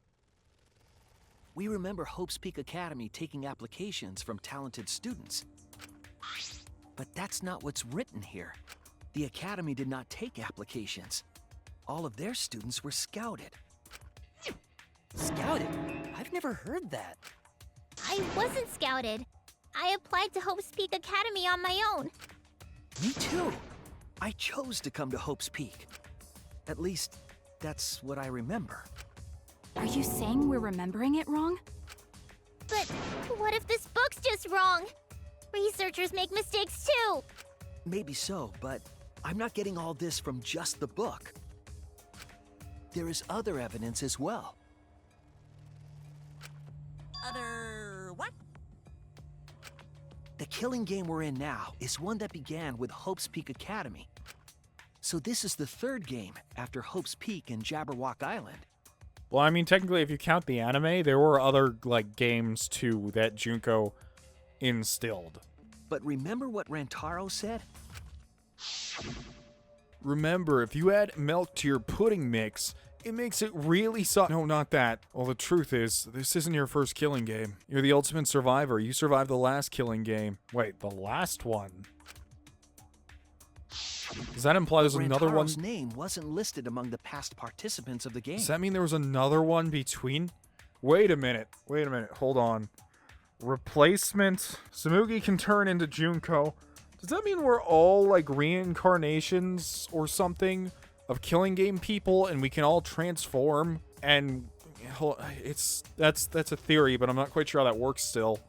We remember Hope's Peak Academy taking applications from talented students. But that's not what's written here. The Academy did not take applications. All of their students were scouted. Scouted? I've never heard that. I wasn't scouted. I applied to Hope's Peak Academy on my own. Me too. I chose to come to Hope's Peak. At least, that's what I remember. Are you saying we're remembering it wrong? But what if this book's just wrong? Researchers make mistakes too. Maybe so, but I'm not getting all this from just the book. There is other evidence as well. Other what? The killing game we're in now is one that began with Hope's Peak Academy. So this is the third game after Hope's Peak and Jabberwock Island. Well, I mean, technically, if you count the anime, there were other, games, too, that Junko instilled. But remember what Rantaro said? Remember, if you add milk to your pudding mix, it makes it really No, not that. Well, the truth is, this isn't your first killing game. You're the ultimate survivor. You survived the last killing game. Wait, the last one? Does that imply there's another one? Rantaro's name wasn't listed among the past participants of the game. Does that mean there was another one between? Wait a minute. Hold on. Replacement. Samugi can turn into Junko. Does that mean we're all reincarnations or something of killing game people and we can all transform? And that's a theory, but I'm not quite sure how that works still.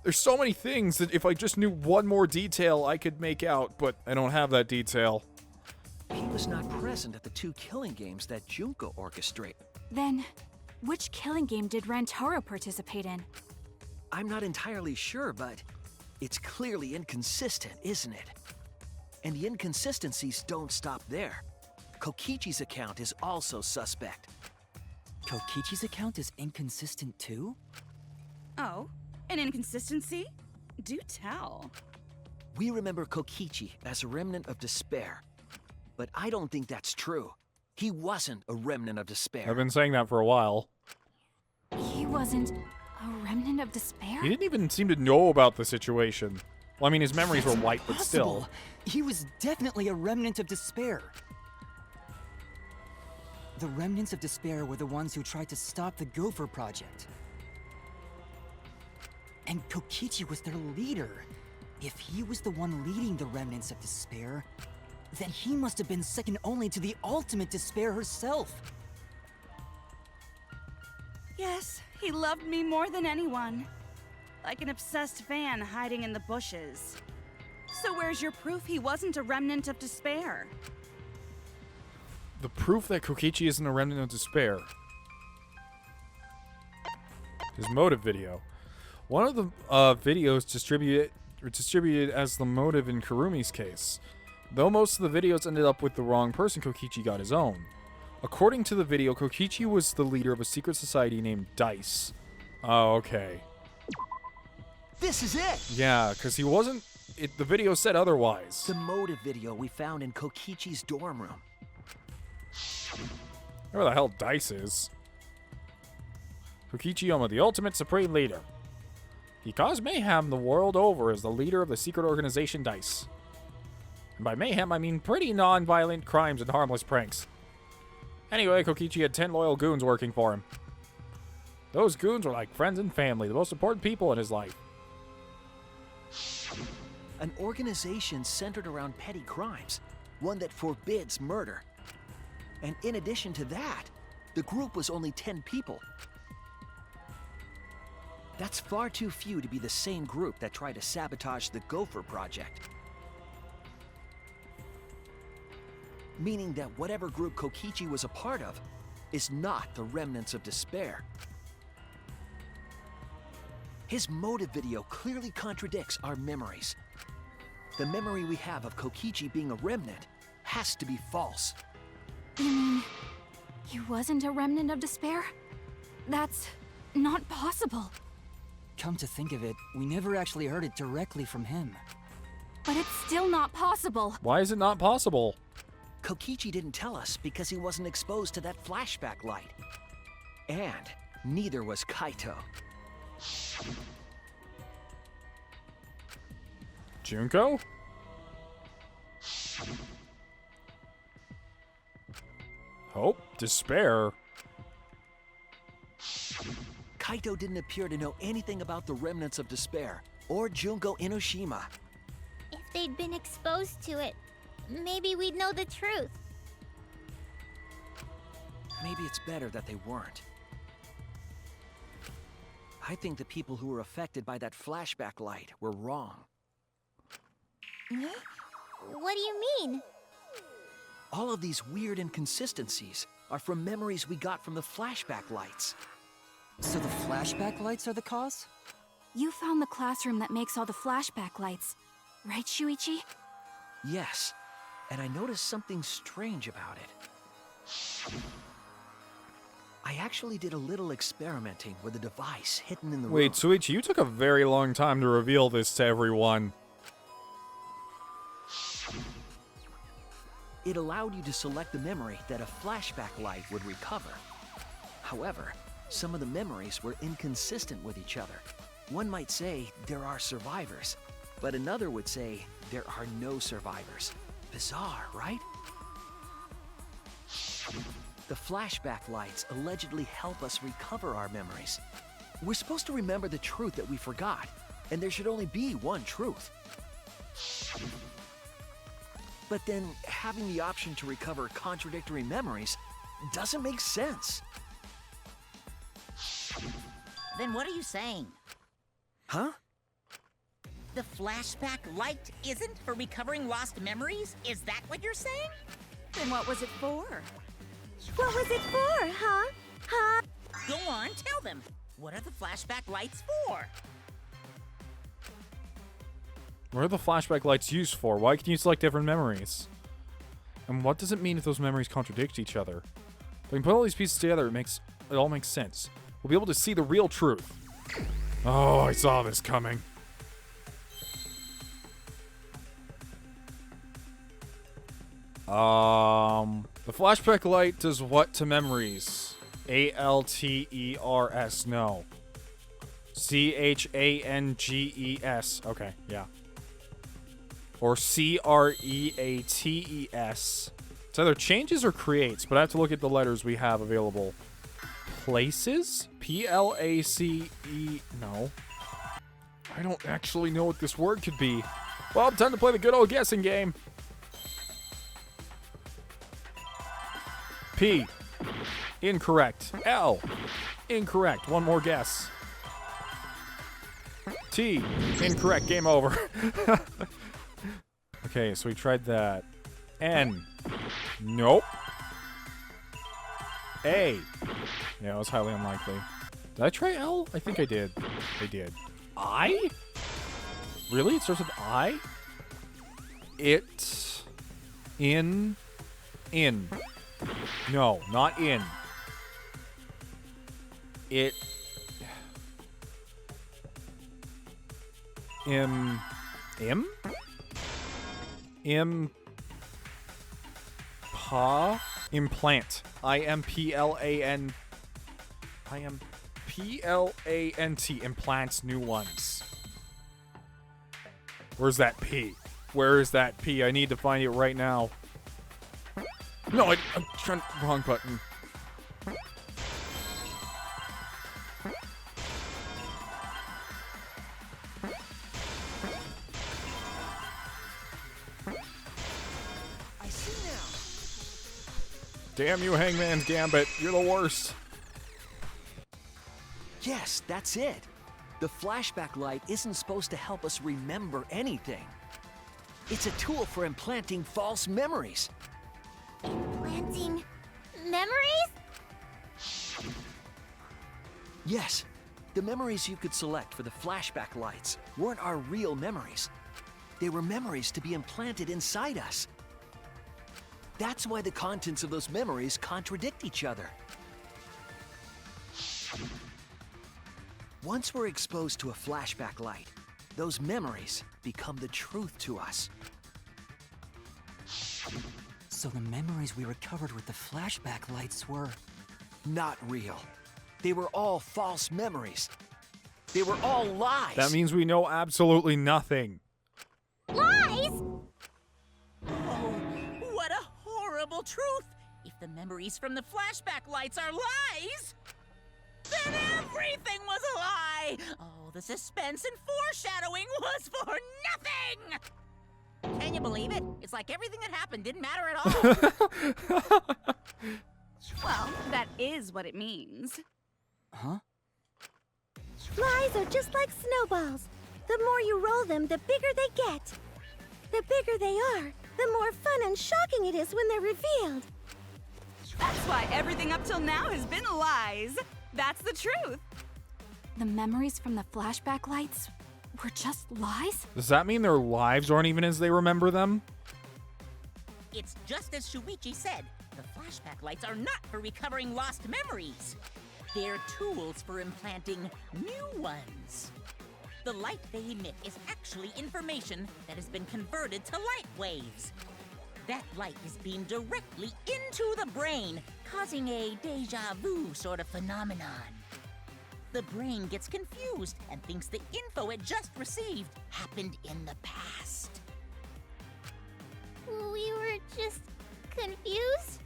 There's so many things that if I just knew one more detail I could make out, but I don't have that detail. He was not present at the two killing games that Junko orchestrated. Then, which killing game did Rantaro participate in? I'm not entirely sure, but it's clearly inconsistent, isn't it? And the inconsistencies don't stop there. Kokichi's account is also suspect. Kokichi's account is inconsistent too? Oh, an inconsistency? Do tell. We remember Kokichi as a remnant of despair. But I don't think that's true. He wasn't a remnant of despair. I've been saying that for a while. He wasn't a remnant of despair? He didn't even seem to know about the situation. Well, I mean, his memories were wiped, but still. Impossible. He was definitely a remnant of despair. The remnants of despair were the ones who tried to stop the Gopher Project. And Kokichi was their leader. If he was the one leading the remnants of despair, then he must have been second only to the ultimate despair herself. Yes, he loved me more than anyone. Like an obsessed fan hiding in the bushes. So where's your proof he wasn't a remnant of despair? The proof that Kokichi isn't a remnant of despair. His motive video. One of the videos distributed as the motive in Kurumi's case. Though most of the videos ended up with the wrong person, Kokichi got his own. According to the video, Kokichi was the leader of a secret society named DICE. Oh, okay. This is it! Yeah, because he wasn't... the video said otherwise. The motive video we found in Kokichi's dorm room. Where the hell DICE is? Kokichi Yoma, the ultimate supreme leader. He caused mayhem the world over as the leader of the secret organization DICE. And by mayhem, I mean pretty non-violent crimes and harmless pranks. Anyway, Kokichi had 10 loyal goons working for him. Those goons were like friends and family, the most important people in his life. An organization centered around petty crimes, one that forbids murder. And in addition to that, the group was only 10 people. That's far too few to be the same group that tried to sabotage the Gopher Project. Meaning that whatever group Kokichi was a part of is not the remnants of despair. His motive video clearly contradicts our memories. The memory we have of Kokichi being a remnant has to be false. You mean he wasn't a remnant of despair? That's not possible. Come to think of it, we never actually heard it directly from him. But it's still not possible. Why is it not possible? Kokichi didn't tell us because he wasn't exposed to that flashback light. And neither was Kaito. Junko? Hope? Despair? Kaito didn't appear to know anything about the remnants of despair, or Junko Enoshima. If they'd been exposed to it, maybe we'd know the truth. Maybe it's better that they weren't. I think the people who were affected by that flashback light were wrong. What do you mean? All of these weird inconsistencies are from memories we got from the flashback lights. So the flashback lights are the cause? You found the classroom that makes all the flashback lights, right, Shuichi? Yes, and I noticed something strange about it. I actually did a little experimenting with a device hidden in the room. Wait, Suichi, you took a very long time to reveal this to everyone. It allowed you to select the memory that a flashback light would recover. However, some of the memories were inconsistent with each other. One might say there are survivors, but another would say there are no survivors. Bizarre, right? The flashback lights allegedly help us recover our memories. We're supposed to remember the truth that we forgot, and there should only be one truth. But then, having the option to recover contradictory memories doesn't make sense. Then what are you saying? Huh? The flashback light isn't for recovering lost memories? Is that what you're saying? Then what was it for? What was it for, huh? Huh? Go on, tell them. What are the flashback lights for? What are the flashback lights used for? Why can you select different memories? And what does it mean if those memories contradict each other? If I can put all these pieces together, it all makes sense. We'll be able to see the real truth. Oh, I saw this coming. The flashback light does what to memories? ALTERS, no. CHANGES, okay, yeah. Or CREATES. It's either changes or creates, but I have to look at the letters we have available. Places? PLACE, no. I don't actually know what this word could be. Well, time to play the good old guessing game. P. Incorrect. L. Incorrect. One more guess. T. Incorrect. Game over. Okay, so we tried that. N. Nope. A. Yeah, it was highly unlikely. Did I try L? I think I did. I did. I? Really? It starts with I? It. In. No, not in. It. Im. Implant. IMPLAN. Implants new ones. Where's that P? Where is that P? I need to find it right now. No, I'm trying. Wrong button. I see now. Damn you, Hangman's Gambit. You're the worst. Yes, that's it. The flashback light isn't supposed to help us remember anything. It's a tool for implanting false memories. Implanting memories? Yes, the memories you could select for the flashback lights weren't our real memories. They were memories to be implanted inside us. That's why the contents of those memories contradict each other. Once we're exposed to a flashback light, those memories become the truth to us. So the memories we recovered with the flashback lights were... Not real. They were all false memories. They were all lies. That means we know absolutely nothing. Lies? Oh, what a horrible truth! If the memories from the flashback lights are lies, then everything was a lie! Oh, the suspense and foreshadowing was for nothing! Can you believe it? It's like everything that happened didn't matter at all. Well, that is what it means. Huh? Lies are just like snowballs. The more you roll them, the bigger they get. The bigger they are, the more fun and shocking it is when they're revealed. That's why everything up till now has been lies. That's the truth. The memories from the flashback lights were just lies? Does that mean their lives aren't even as they remember them? It's just as Shuichi said. The flashback lights are not for recovering lost memories. They're tools for implanting new ones. The light they emit is actually information that has been converted to light waves. That light is beamed directly into the brain, causing a deja vu sort of phenomenon. The brain gets confused and thinks the info it just received happened in the past. We were just confused?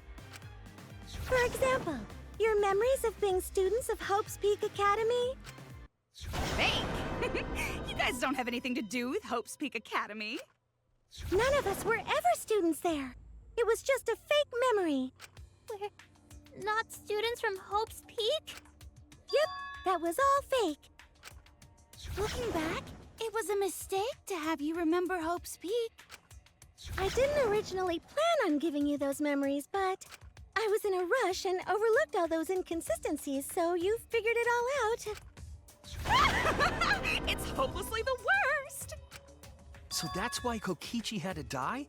For example, your memories of being students of Hope's Peak Academy? Fake! You guys don't have anything to do with Hope's Peak Academy. None of us were ever students there. It was just a fake memory. We're not students from Hope's Peak? Yep, that was all fake. Looking back, it was a mistake to have you remember Hope's Peak. I didn't originally plan on giving you those memories, but I was in a rush and overlooked all those inconsistencies, so you figured it all out. It's hopelessly the worst! So that's why Kokichi had to die?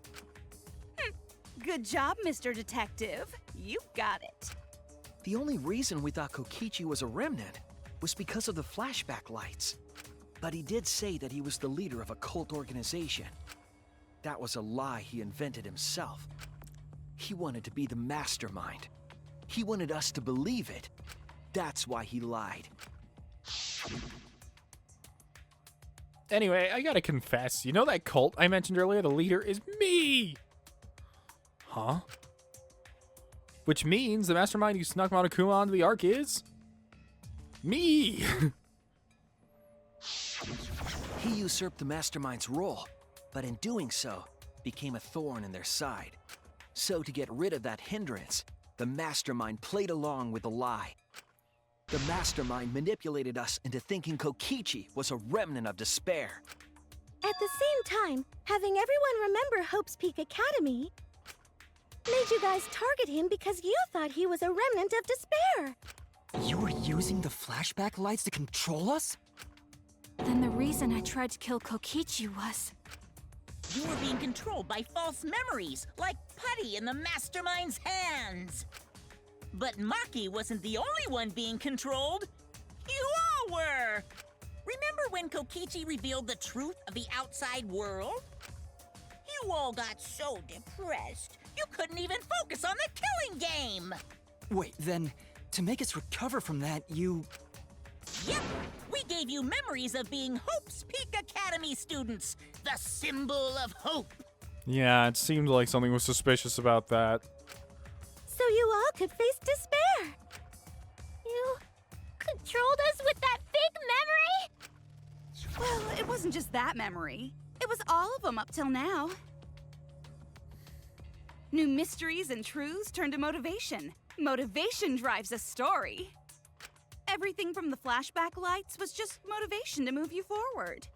Good job, Mr. Detective. You got it. The only reason we thought Kokichi was a remnant was because of the flashback lights. But he did say that he was the leader of a cult organization. That was a lie he invented himself. He wanted to be the mastermind. He wanted us to believe it. That's why he lied. Anyway, I gotta confess, you know that cult I mentioned earlier? The leader is me! Huh? Which means the mastermind who snuck Monokuma onto the Ark is... me! He usurped the mastermind's role, but in doing so, became a thorn in their side. So to get rid of that hindrance, the mastermind played along with the lie. The mastermind manipulated us into thinking Kokichi was a remnant of despair. At the same time, having everyone remember Hope's Peak Academy made you guys target him because you thought he was a remnant of despair. You were using the flashback lights to control us? Then the reason I tried to kill Kokichi was... You were being controlled by false memories, like putty in the mastermind's hands. But Maki wasn't the only one being controlled. You all were! Remember when Kokichi revealed the truth of the outside world? You all got so depressed, you couldn't even focus on the killing game! Wait, then, to make us recover from that, you... Yep, we gave you memories of being Hope's Peak Academy students, the symbol of hope. Yeah, it seemed like something was suspicious about that. So you all could face despair. You controlled us with that fake memory? Well, it wasn't just that memory. It was all of them up till now. New mysteries and truths turn to motivation. Motivation drives a story. Everything from the flashback lights was just motivation to move you forward.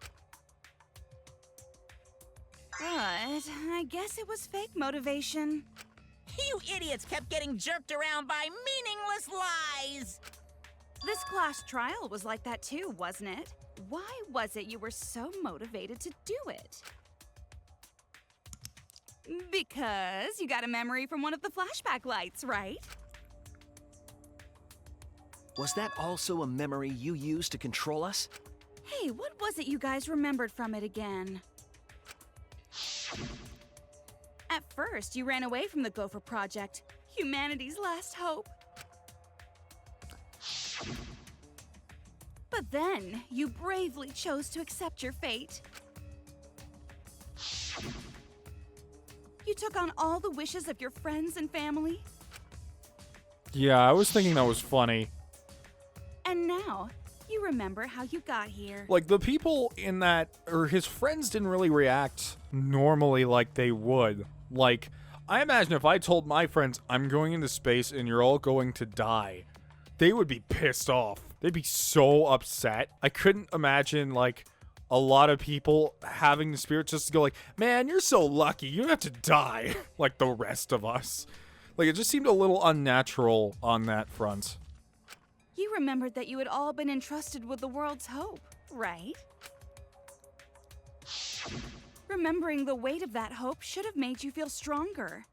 But I guess it was fake motivation. You idiots kept getting jerked around by meaningless lies! This class trial was like that too, wasn't it? Why was it you were so motivated to do it? Because you got a memory from one of the flashback lights, right? Was that also a memory you used to control us? Hey, what was it you guys remembered from it again? At first, you ran away from the Gopher Project, humanity's last hope. But then, you bravely chose to accept your fate. You took on all the wishes of your friends and family. Yeah, I was thinking that was funny. And now, you remember how you got here. Like, the people in that, or his friends didn't really react normally like they would. Like, I imagine if I told my friends, I'm going into space and you're all going to die, they would be pissed off. They'd be so upset. I couldn't imagine, like, a lot of people having the spirit just to go like, man, you're so lucky, you don't have to die like the rest of us. Like, it just seemed a little unnatural on that front. You remembered that you had all been entrusted with the world's hope, right? Remembering the weight of that hope should have made you feel stronger.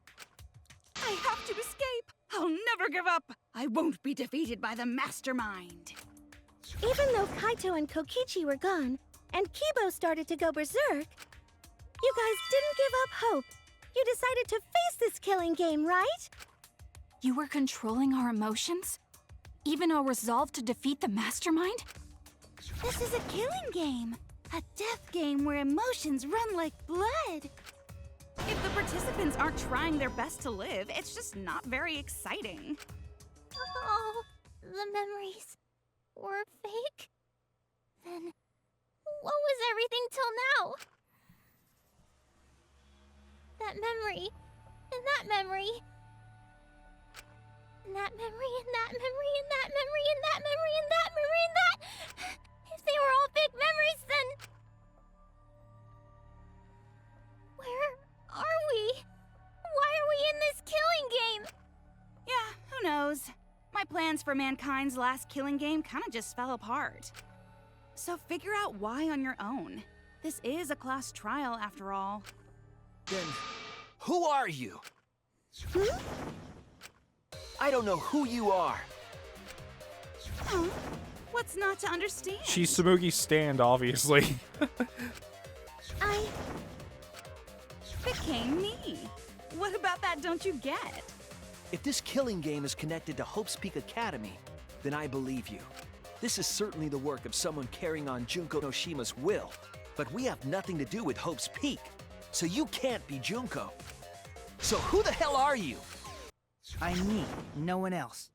I have to escape! I'll never give up! I won't be defeated by the mastermind! Even though Kaito and Kokichi were gone, and Kibo started to go berserk, you guys didn't give up hope. You decided to face this killing game, right? You were controlling our emotions? Even our resolve to defeat the mastermind? This is a killing game. A death game where emotions run like blood. If the participants aren't trying their best to live, it's just not very exciting. Oh, the memories were fake? Then what was everything till now? That memory, and that memory, and that memory, and that memory, and that memory, and that memory, and that memory, and that... If they were all fake memories, then... Where are we? Why are we in this killing game? Yeah, who knows? My plans for mankind's last killing game kinda just fell apart. So figure out why on your own. This is a class trial, after all. Then, who are you? Hmm? I don't know who you are. Huh? What's not to understand? She's Tsumugi's stand, obviously. I became me. What about that don't you get? If this killing game is connected to Hope's Peak Academy, then I believe you. This is certainly the work of someone carrying on Junko Noshima's will. But we have nothing to do with Hope's Peak, so you can't be Junko. So who the hell are you? I'm me, no one else.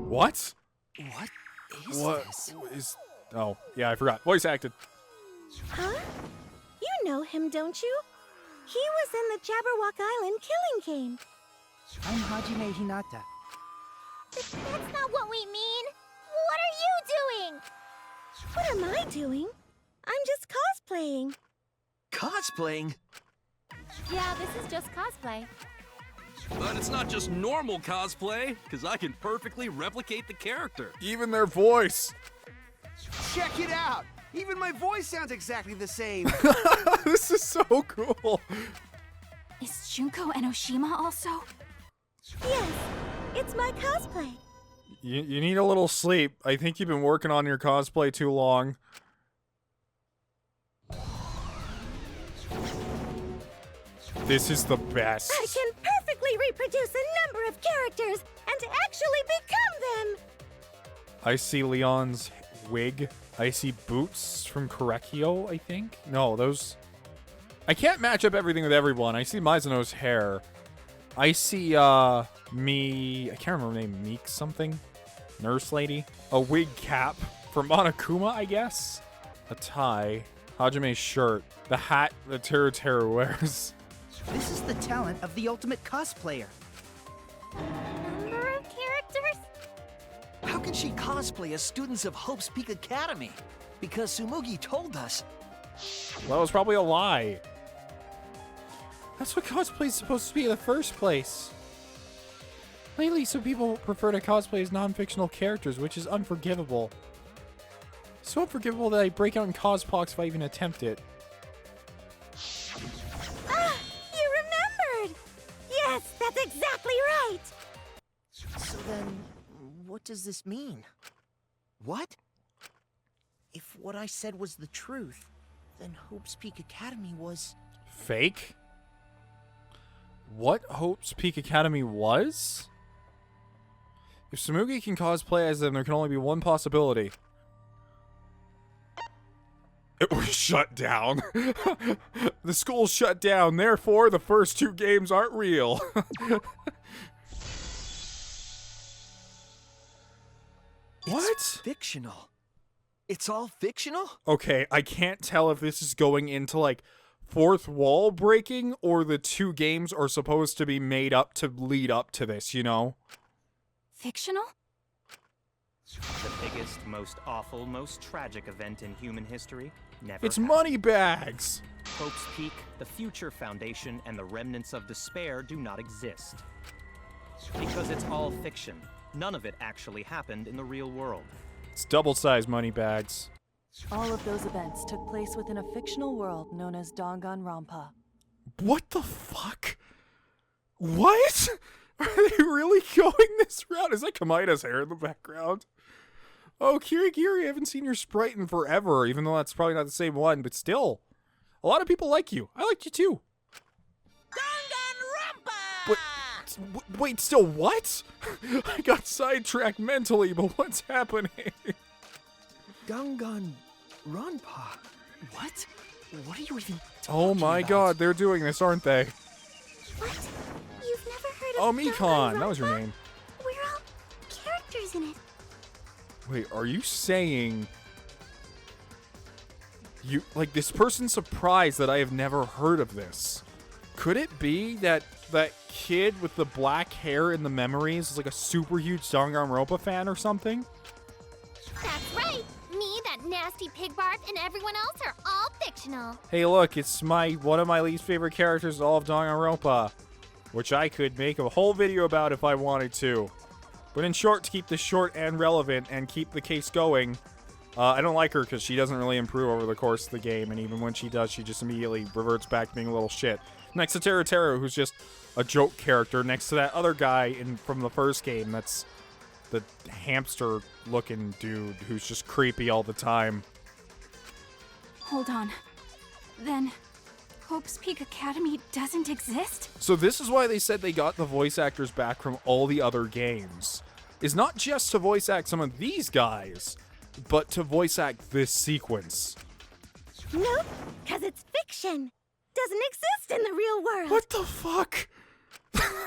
What? What is this? Oh, yeah, I forgot. Voice acted. Huh? You know him, don't you? He was in the Jabberwock Island killing game. I'm Hajime Hinata. That's not what we mean. What are you doing? What am I doing? I'm just cosplaying. Cosplaying? Yeah, this is just cosplay. But it's not just normal cosplay, because I can perfectly replicate the character. Even their voice. Check it out! Even my voice sounds exactly the same. This is so cool. Is Junko Enoshima also? Yes, it's my cosplay. You need a little sleep. I think you've been working on your cosplay too long. This is the best. I can perfectly reproduce a number of characters and actually become them. I see Leon's wig. I see boots from Korekio, I think. No, those... I can't match up everything with everyone. I see Mizuno's hair. I see, I can't remember her name. Meek something? Nurse lady? A wig cap from Monokuma, I guess? A tie. Hajime's shirt. The hat that Teru wears. This is the talent of the ultimate cosplayer. Number of characters? How can she cosplay as students of Hope's Peak Academy? Because Tsumugi told us. Well, that was probably a lie. That's what cosplay is supposed to be in the first place. Lately, some people prefer to cosplay as non-fictional characters, which is unforgivable. So unforgivable that I break out in cospox if I even attempt it. Ah, you remembered! Yes, that's exactly right! So then, what does this mean? What? If what I said was the truth, then Hope's Peak Academy was... Fake? What Hope's Peak Academy was? If Tsumugi can cosplay as them, there can only be one possibility. It was shut down. The school's shut down, therefore the first two games aren't real. What? It's fictional. It's all fictional? Okay, I can't tell if this is going into, like, fourth wall breaking, or the two games are supposed to be made up to lead up to this, you know? Fictional? The biggest, most awful, most tragic event in human history never It's happened. Moneybags! Hope's Peak, the Future Foundation, and the remnants of despair do not exist. Because it's all fiction. None of it actually happened in the real world. It's double-sized Moneybags. All of those events took place within a fictional world known as Danganronpa. What the fuck? What? Are they really going this route? Is that Kamaida's hair in the background? Oh, Kirigiri, I haven't seen your sprite in forever, even though that's probably not the same one, but still. A lot of people like you. I liked you too. Danganronpa! But, wait, still what? I got sidetracked mentally, but what's happening? Danganronpa. What? What are you even talking Oh my about? god, they're doing this, aren't they? What? You've never heard Oh, of Mikon, that was your Danganronpa? name. We're all characters in it. Wait, are you saying... You, like, this person's surprised that I have never heard of this. Could it be that that kid with the black hair in the memories is like a super huge Danganronpa fan or something? That's right. Me, that nasty pig Bart, and everyone else are all fictional. Hey, look, it's one of my least favorite characters in all of Danganronpa, which I could make a whole video about if I wanted to. But in short, to keep this short and relevant and keep the case going, I don't like her because she doesn't really improve over the course of the game, and even when she does, she just immediately reverts back to being a little shit. Next to Teru, who's just a joke character, next to that other guy from the first game that's the hamster-looking dude who's just creepy all the time. Hold on. Then, Hope's Peak Academy doesn't exist? So this is why they said they got the voice actors back from all the other games. Is not just to voice act some of these guys, but to voice act this sequence. Nope, because it's fiction. Doesn't exist in the real world. What the fuck?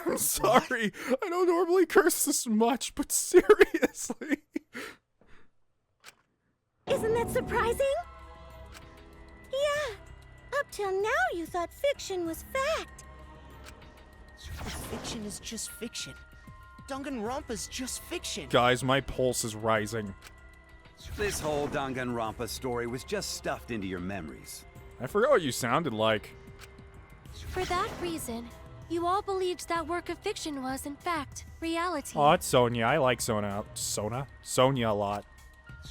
I'm sorry. I don't normally curse this much, but seriously. Isn't that surprising? Yeah. Up till now, you thought fiction was fact. Fiction is just fiction. Danganronpa's just fiction. Guys, my pulse is rising. This whole Danganronpa story was just stuffed into your memories. I forgot what you sounded like. For that reason, you all believed that work of fiction was, in fact, reality. Oh, it's Sonya. I like Sonya a lot.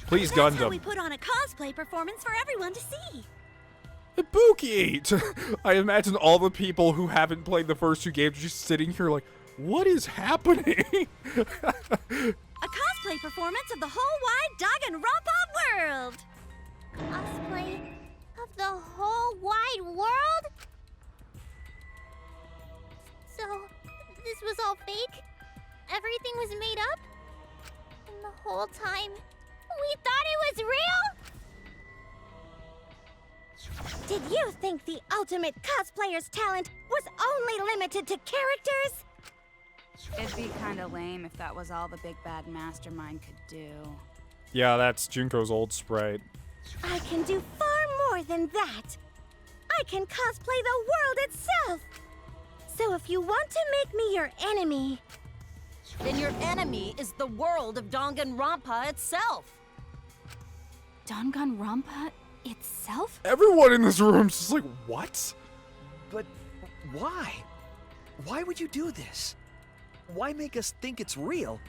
Please, That's Gundam. how we put on a cosplay performance for everyone to see. Ibuki! I imagine all the people who haven't played the first two games just sitting here like, what is happening? A cosplay performance of the whole wide Danganronpa world. Cosplay of the whole wide world? So, this was all fake? Everything was made up? And the whole time, we thought it was real? Did you think the ultimate cosplayer's talent was only limited to characters? It'd be kinda lame if that was all the big bad mastermind could do. Yeah, that's Junko's old sprite. I can do far more than that. I can cosplay the world itself. So if you want to make me your enemy, Then your enemy is the world of Danganronpa itself. Danganronpa itself? Everyone in this room's just like, what? But why? Why would you do this? Why make us think it's real?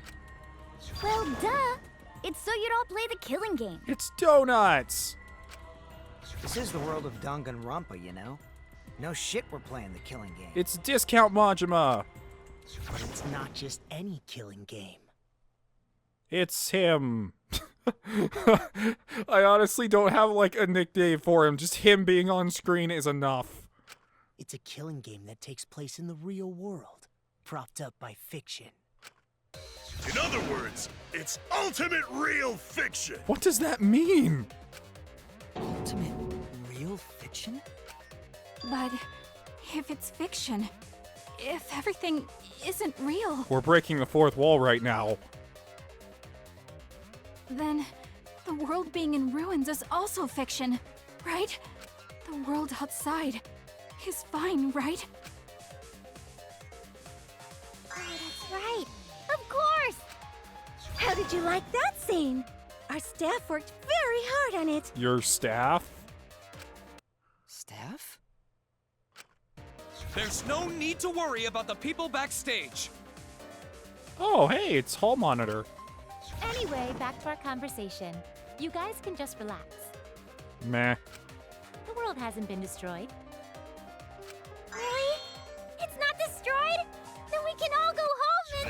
Well, duh. It's so you don't play the killing game. It's donuts! This is the world of Danganronpa, you know? No shit we're playing the killing game. It's Discount Majima! But it's not just any killing game. It's him. I honestly don't have like a nickname for him. Just him being on screen is enough. It's a killing game that takes place in the real world, propped up by fiction. In other words, it's ultimate real fiction. What does that mean? Ultimate real fiction? But if it's fiction, if everything isn't real, We're breaking the fourth wall right now. then the world being in ruins is also fiction, right? The world outside is fine, right? Oh, that's right. Of course! How did you like that scene? Our staff worked very hard on it. Your staff? Staff? There's no need to worry about the people backstage. Oh, hey, it's Hall Monitor. Anyway, back to our conversation. You guys can just relax. Meh. The world hasn't been destroyed. Really? It's not destroyed? Then we can all go home and...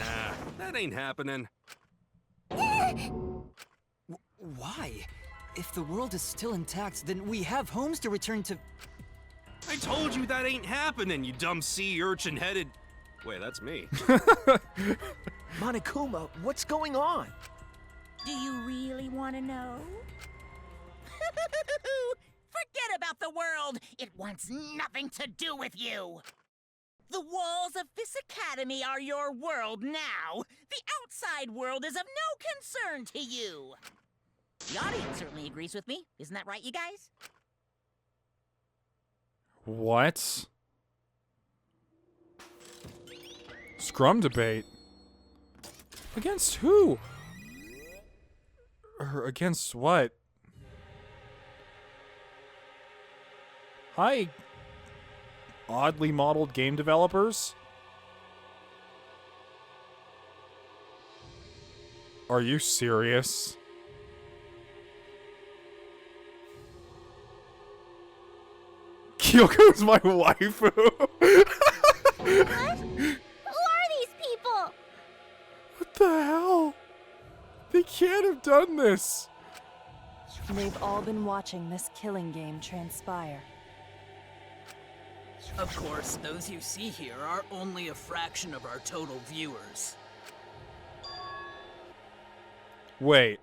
Nah, that ain't happening. Why? If the world is still intact, then we have homes to return to. I told you that ain't happening, you dumb sea urchin-headed... Wait, that's me. Monokuma, what's going on? Do you really want to know? Forget about the world. It wants nothing to do with you. The walls of this academy are your world now. The outside world is of no concern to you. The audience certainly agrees with me. Isn't that right, you guys? What? Scrum debate? Against who? Or against what? Hi, oddly modeled game developers. Are you serious? Kyoko's my waifu. What? Who are these people? What the hell? They can't have done this. They've all been watching this killing game transpire. Of course, those you see here are only a fraction of our total viewers. Wait,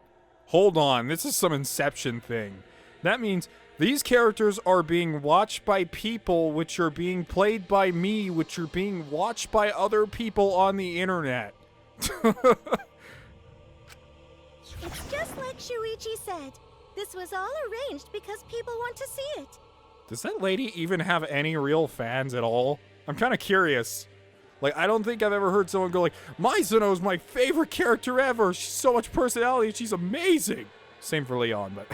hold on. This is some Inception thing. That means these characters are being watched by people, which are being played by me, which are being watched by other people on the internet. It's just like Shuichi said. This was all arranged because people want to see it. Does that lady even have any real fans at all? I'm kind of curious. Like, I don't think I've ever heard someone go like, Mizuno's my favorite character ever. She's so much personality. She's amazing. Same for Leon, but...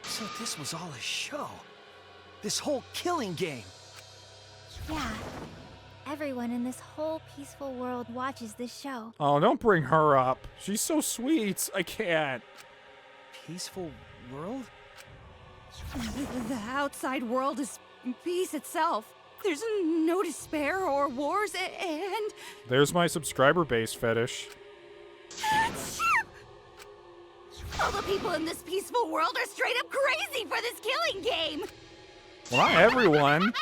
So this was all a show. This whole killing game. Yeah. Everyone in this whole peaceful world watches this show. Oh, don't bring her up. She's so sweet. I can't. Peaceful world? The outside world is peace itself. There's no despair or wars, and... There's my subscriber base fetish. All the people in this peaceful world are straight up crazy for this killing game! Well, not everyone.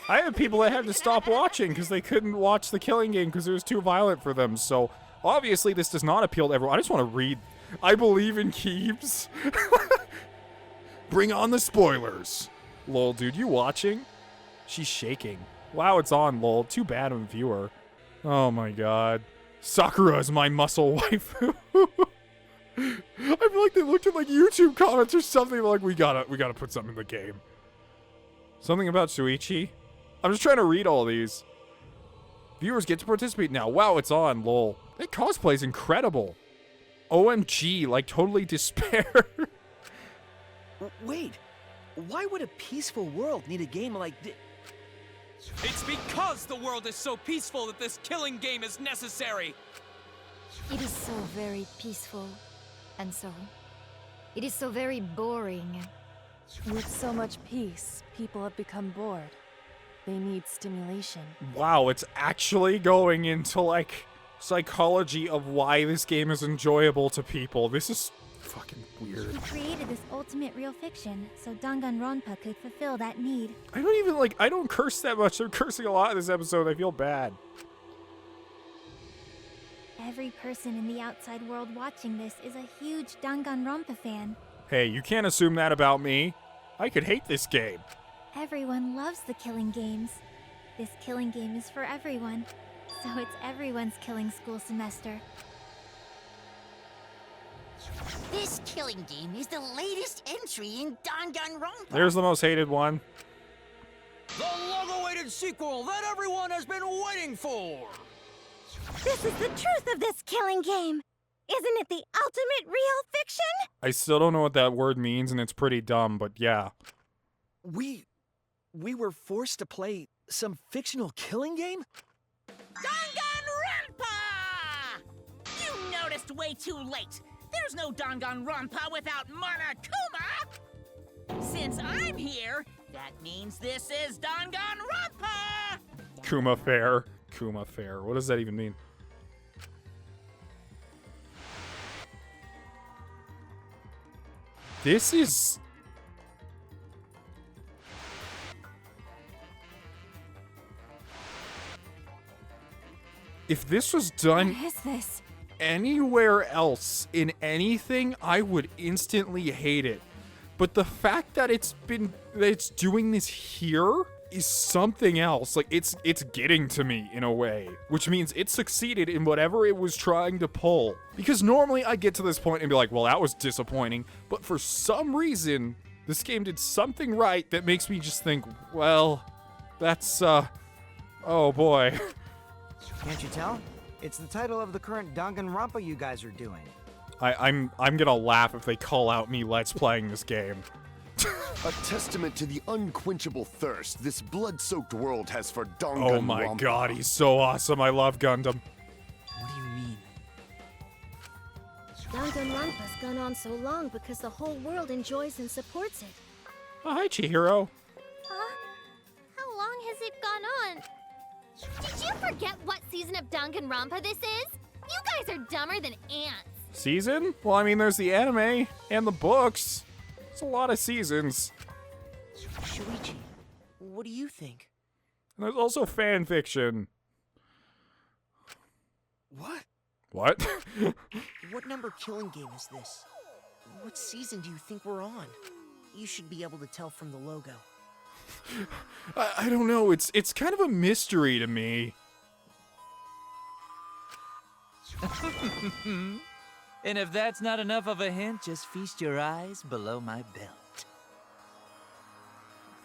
I have people that had to stop watching because they couldn't watch the killing game because it was too violent for them. So, obviously, this does not appeal to everyone. I just want to read. I believe in Keeps. Bring on the spoilers. Lol, dude, you watching? She's shaking. Wow, it's on, lol. Too bad I'm a viewer. Oh my god. Sakura is my muscle waifu. I feel like they looked at like YouTube comments or something like we gotta put something in the game. Something about Shuichi? I'm just trying to read all these. Viewers get to participate now. Wow, it's on, lol. That cosplay's incredible. OMG, like totally despair. Wait, why would a peaceful world need a game like this? It's because the world is so peaceful that this killing game is necessary. It is so very peaceful. And so, it is so very boring. With so much peace, people have become bored. They need stimulation. Wow, it's actually going into like psychology of why this game is enjoyable to people. This is fucking weird. He created this ultimate real fiction so Danganronpa could fulfill that need. I don't even like, I don't curse that much. They're cursing a lot in this episode. I feel bad. Every person in the outside world watching this is a huge Danganronpa fan. Hey, you can't assume that about me. I could hate this game. Everyone loves the killing games. This killing game is for everyone, so it's everyone's killing school semester. This killing game is the latest entry in Danganronpa. There's the most hated one. The long-awaited sequel that everyone has been waiting for! This is the truth of this killing game. Isn't it the ultimate real fiction? I still don't know what that word means, and it's pretty dumb, but yeah. We were forced to play some fictional killing game? Danganronpa! You noticed way too late. There's no Danganronpa without Monokuma! Since I'm here, that means this is Danganronpa! Kuma Fair. Kuma Fair. What does that even mean? This is... If this was done... What is this? Anywhere else in anything, I would instantly hate it. But the fact that it's doing this here is something else. Like it's getting to me in a way, which means it succeeded in whatever it was trying to pull. Because normally I get to this point and be like, well, that was disappointing. But for some reason, this game did something right that makes me just think, well, that's oh boy. Can't you tell? It's the title of the current Danganronpa you guys are doing. I'm gonna laugh if they call out me let's playing this game. A testament to the unquenchable thirst this blood-soaked world has for Danganronpa. Oh my god, he's so awesome. I love Gundam. What do you mean? Danganronpa's gone on so long because the whole world enjoys and supports it. Oh, hi, Chihiro. Huh? How long has it gone on? Did you forget what season of Danganronpa this is? You guys are dumber than ants. Season? Well, I mean, there's the anime and the books. It's a lot of seasons. Shuichi, what do you think? And there's also fan fiction. What? What? What number killing game is this? What season do you think we're on? You should be able to tell from the logo. I don't know. It's kind of a mystery to me. And if that's not enough of a hint, just feast your eyes below my belt.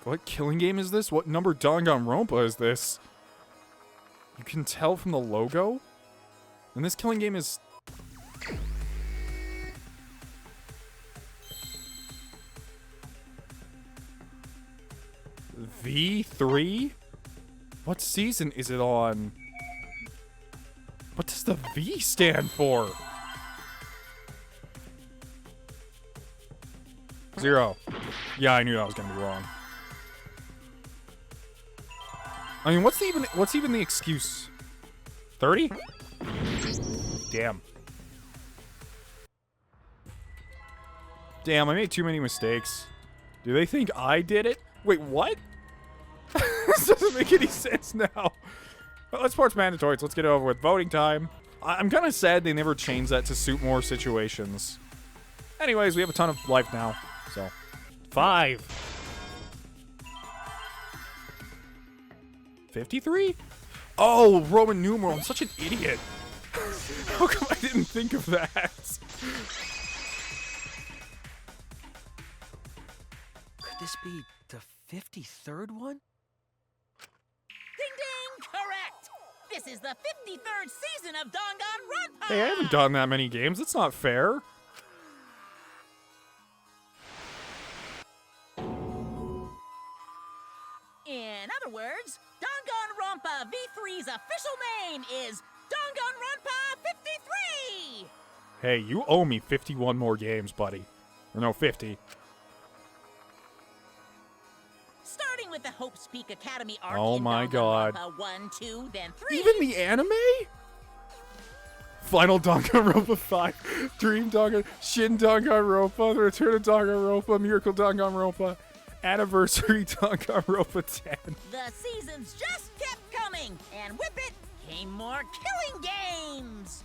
What killing game is this? What number Danganronpa is this? You can tell from the logo? And this killing game is... V3? What season is it on? What does the V stand for? 0. Yeah, I knew I was gonna be wrong. I mean, what's even the excuse? 30? Damn. Damn, I made too many mistakes. Do they think I did it? Wait, what? This doesn't make any sense now. Well, let's sports mandatories. Let's get it over with. Voting time. I'm kind of sad they never changed that to suit more situations. Anyways, we have a ton of life now, so. 5. 53? Oh, Roman numeral. I'm such an idiot. How come I didn't think of that? Could this be the 53rd one? Ding ding! Correct! This is the 53rd season of Danganronpa! Hey, I haven't done that many games. That's not fair. In other words, Danganronpa V3's official name is Danganronpa 53! Hey, you owe me 51 more games, buddy. Or no, 50. Starting with the Hope's Peak Academy arc Oh in my god. Danganronpa 1, 2, then 3. Even the anime? Final Danganronpa 5, Dream Danganronpa, Shin Danganronpa, The Return of Danganronpa, Miracle Danganronpa, Anniversary Danganronpa 10. The seasons just kept coming, and with it came more killing games!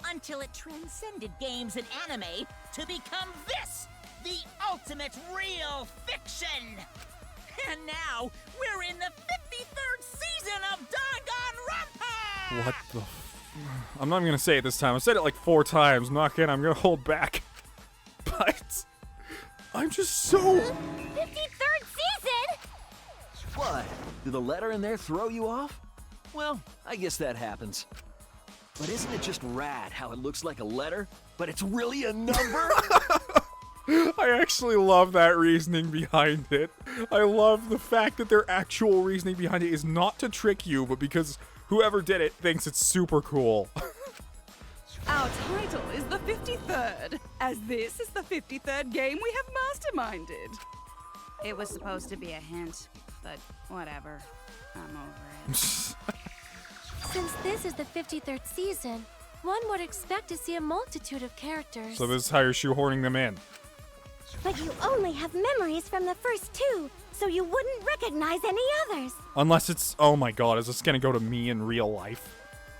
Until it transcended games and anime to become this, the ultimate real fiction! And now, we're in the 53rd season of Danganronpa! What the I'm not even gonna say it this time. I've said it like 4 times. I'm not kidding. I'm gonna hold back. But I'm just so... 53rd season? What? Did the letter in there throw you off? Well, I guess that happens. But isn't it just rad how it looks like a letter, but it's really a number? I actually love that reasoning behind it. I love the fact that their actual reasoning behind it is not to trick you, but because whoever did it thinks it's super cool. Our title is the 53rd, as this is the 53rd game we have masterminded. It was supposed to be a hint, but whatever. I'm over it. Since this is the 53rd season, one would expect to see a multitude of characters. So this is how you're shoehorning them in. But you only have memories from the first 2, so you wouldn't recognize any others. Unless it's... Oh my god, is this gonna go to me in real life?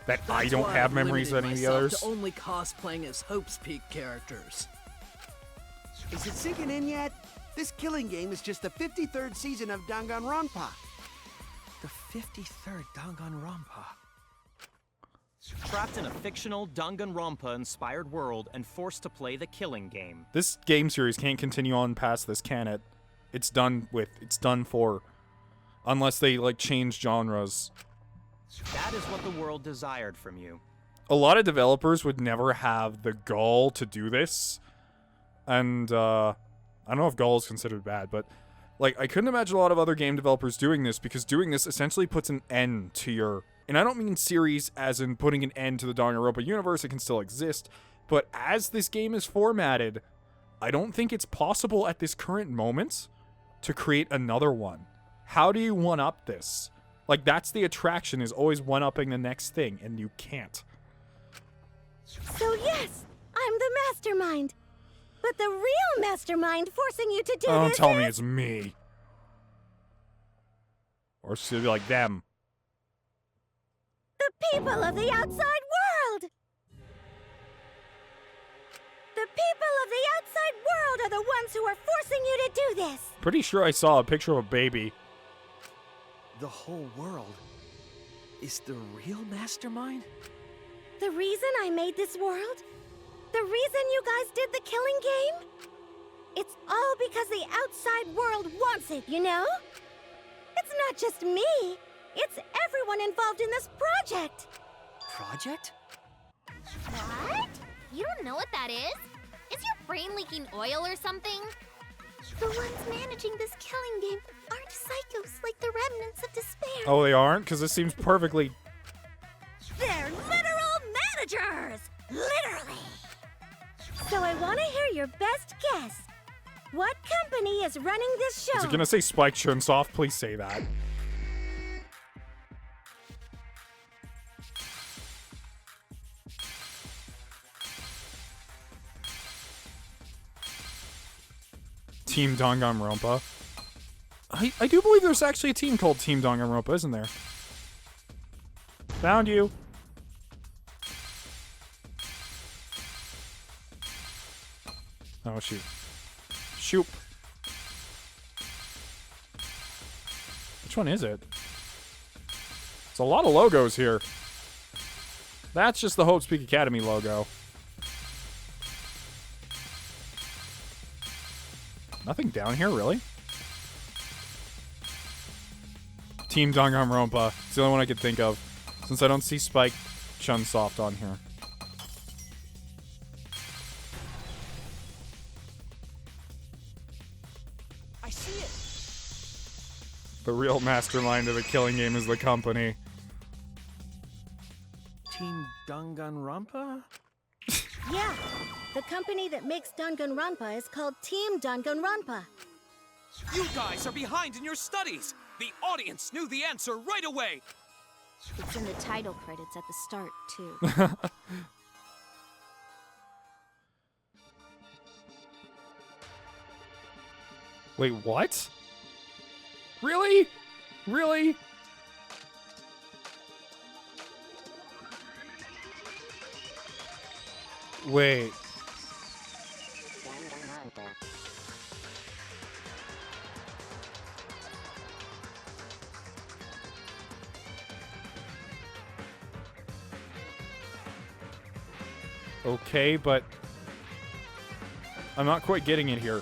That I That's don't why have I've memories of limited any of the myself others? to only cosplaying as Hope's Peak characters. Is it sinking in yet? This killing game is just the 53rd season of Danganronpa. The 53rd Danganronpa. Trapped in a fictional Danganronpa-inspired world and forced to play the killing game. This game series can't continue on past this, can it? It's done with. It's done for. Unless they, like, change genres. That is what the world desired from you. A lot of developers would never have the gall to do this. And, I don't know if gall is considered bad, but, like, I couldn't imagine a lot of other game developers doing this, because doing this essentially puts an end to your... And I don't mean series as in putting an end to the Danganronpa universe, it can still exist, But as this game is formatted, I don't think it's possible at this current moment to create another one. How do you one-up this? Like, that's the attraction, is always one-upping the next thing, and you can't. So yes, I'm the mastermind. But the real mastermind forcing you to do Don't this tell me is... it's me. Or it's gonna be like them. the people of the outside world! The people of the outside world are the ones who are forcing you to do this! Pretty sure I saw a picture of a baby. The whole world is the real mastermind? The reason I made this world? The reason you guys did the killing game? It's all because the outside world wants it, you know? It's not just me. It's everyone involved in this project. Project? What? You don't know what that is? Is your brain leaking oil or something? The ones managing this killing game aren't psychos like the remnants of despair. Oh, they aren't? Because this seems perfectly... They're literal managers! Literally! So I want to hear your best guess. What company is running this show? Is it gonna say Spike Chunsoft? Please say that. Team Danganronpa. I do believe there's actually a team called Team Danganronpa, isn't there? Found you. Oh, shoot. Shoot. Which one is it? It's a lot of logos here. That's just the Hope Speak Academy logo. Nothing down here, really? Team Danganronpa. It's the only one I could think of, since I don't see Spike Chunsoft on here. I see it! The real mastermind of the killing game is the company. Team Danganronpa? Yeah, the company that makes Danganronpa is called Team Danganronpa. You guys are behind in your studies! The audience knew the answer right away! It's in the title credits at the start, too. Wait, what? Really? Really? Wait. Okay, but I'm not quite getting it here.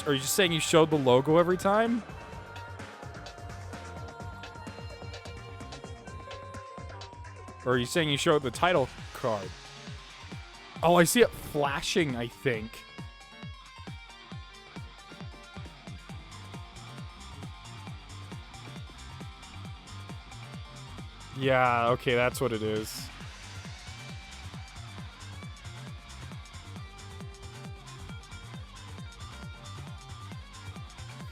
Are you just saying you showed the logo every time? Or are you saying you showed the title card? Oh, I see it flashing, I think. Yeah, okay, that's what it is.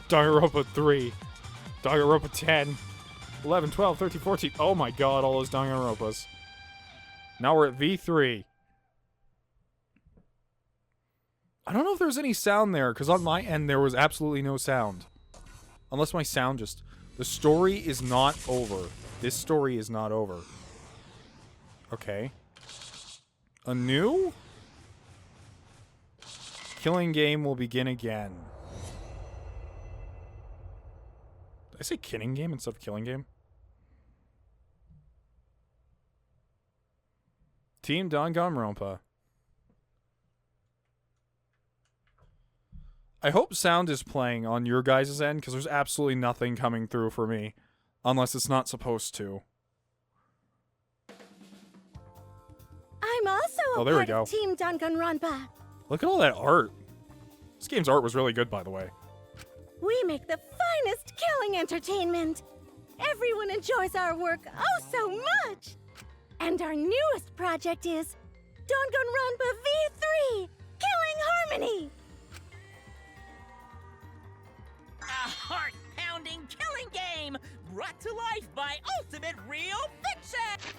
Danganronpa 3. Danganronpa 10. 11, 12, 13, 14. Oh my god, all those Danganronpas. Now we're at V3. I don't know if there's any sound there, because on my end there was absolutely no sound. Unless my sound just... The story is not over. This story is not over. Okay. Anew? Killing game will begin again. Did I say killing game instead of killing game? Team Danganronpa. I hope sound is playing on your guys' end, because there's absolutely nothing coming through for me. Unless it's not supposed to. I'm also a there we part go. of Team Danganronpa. Look at all that art. This game's art was really good, by the way. We make the finest killing entertainment. Everyone enjoys our work oh so much. And our newest project is Danganronpa V3 Killing Harmony! A heart-pounding killing game brought to life by Ultimate Real Fiction!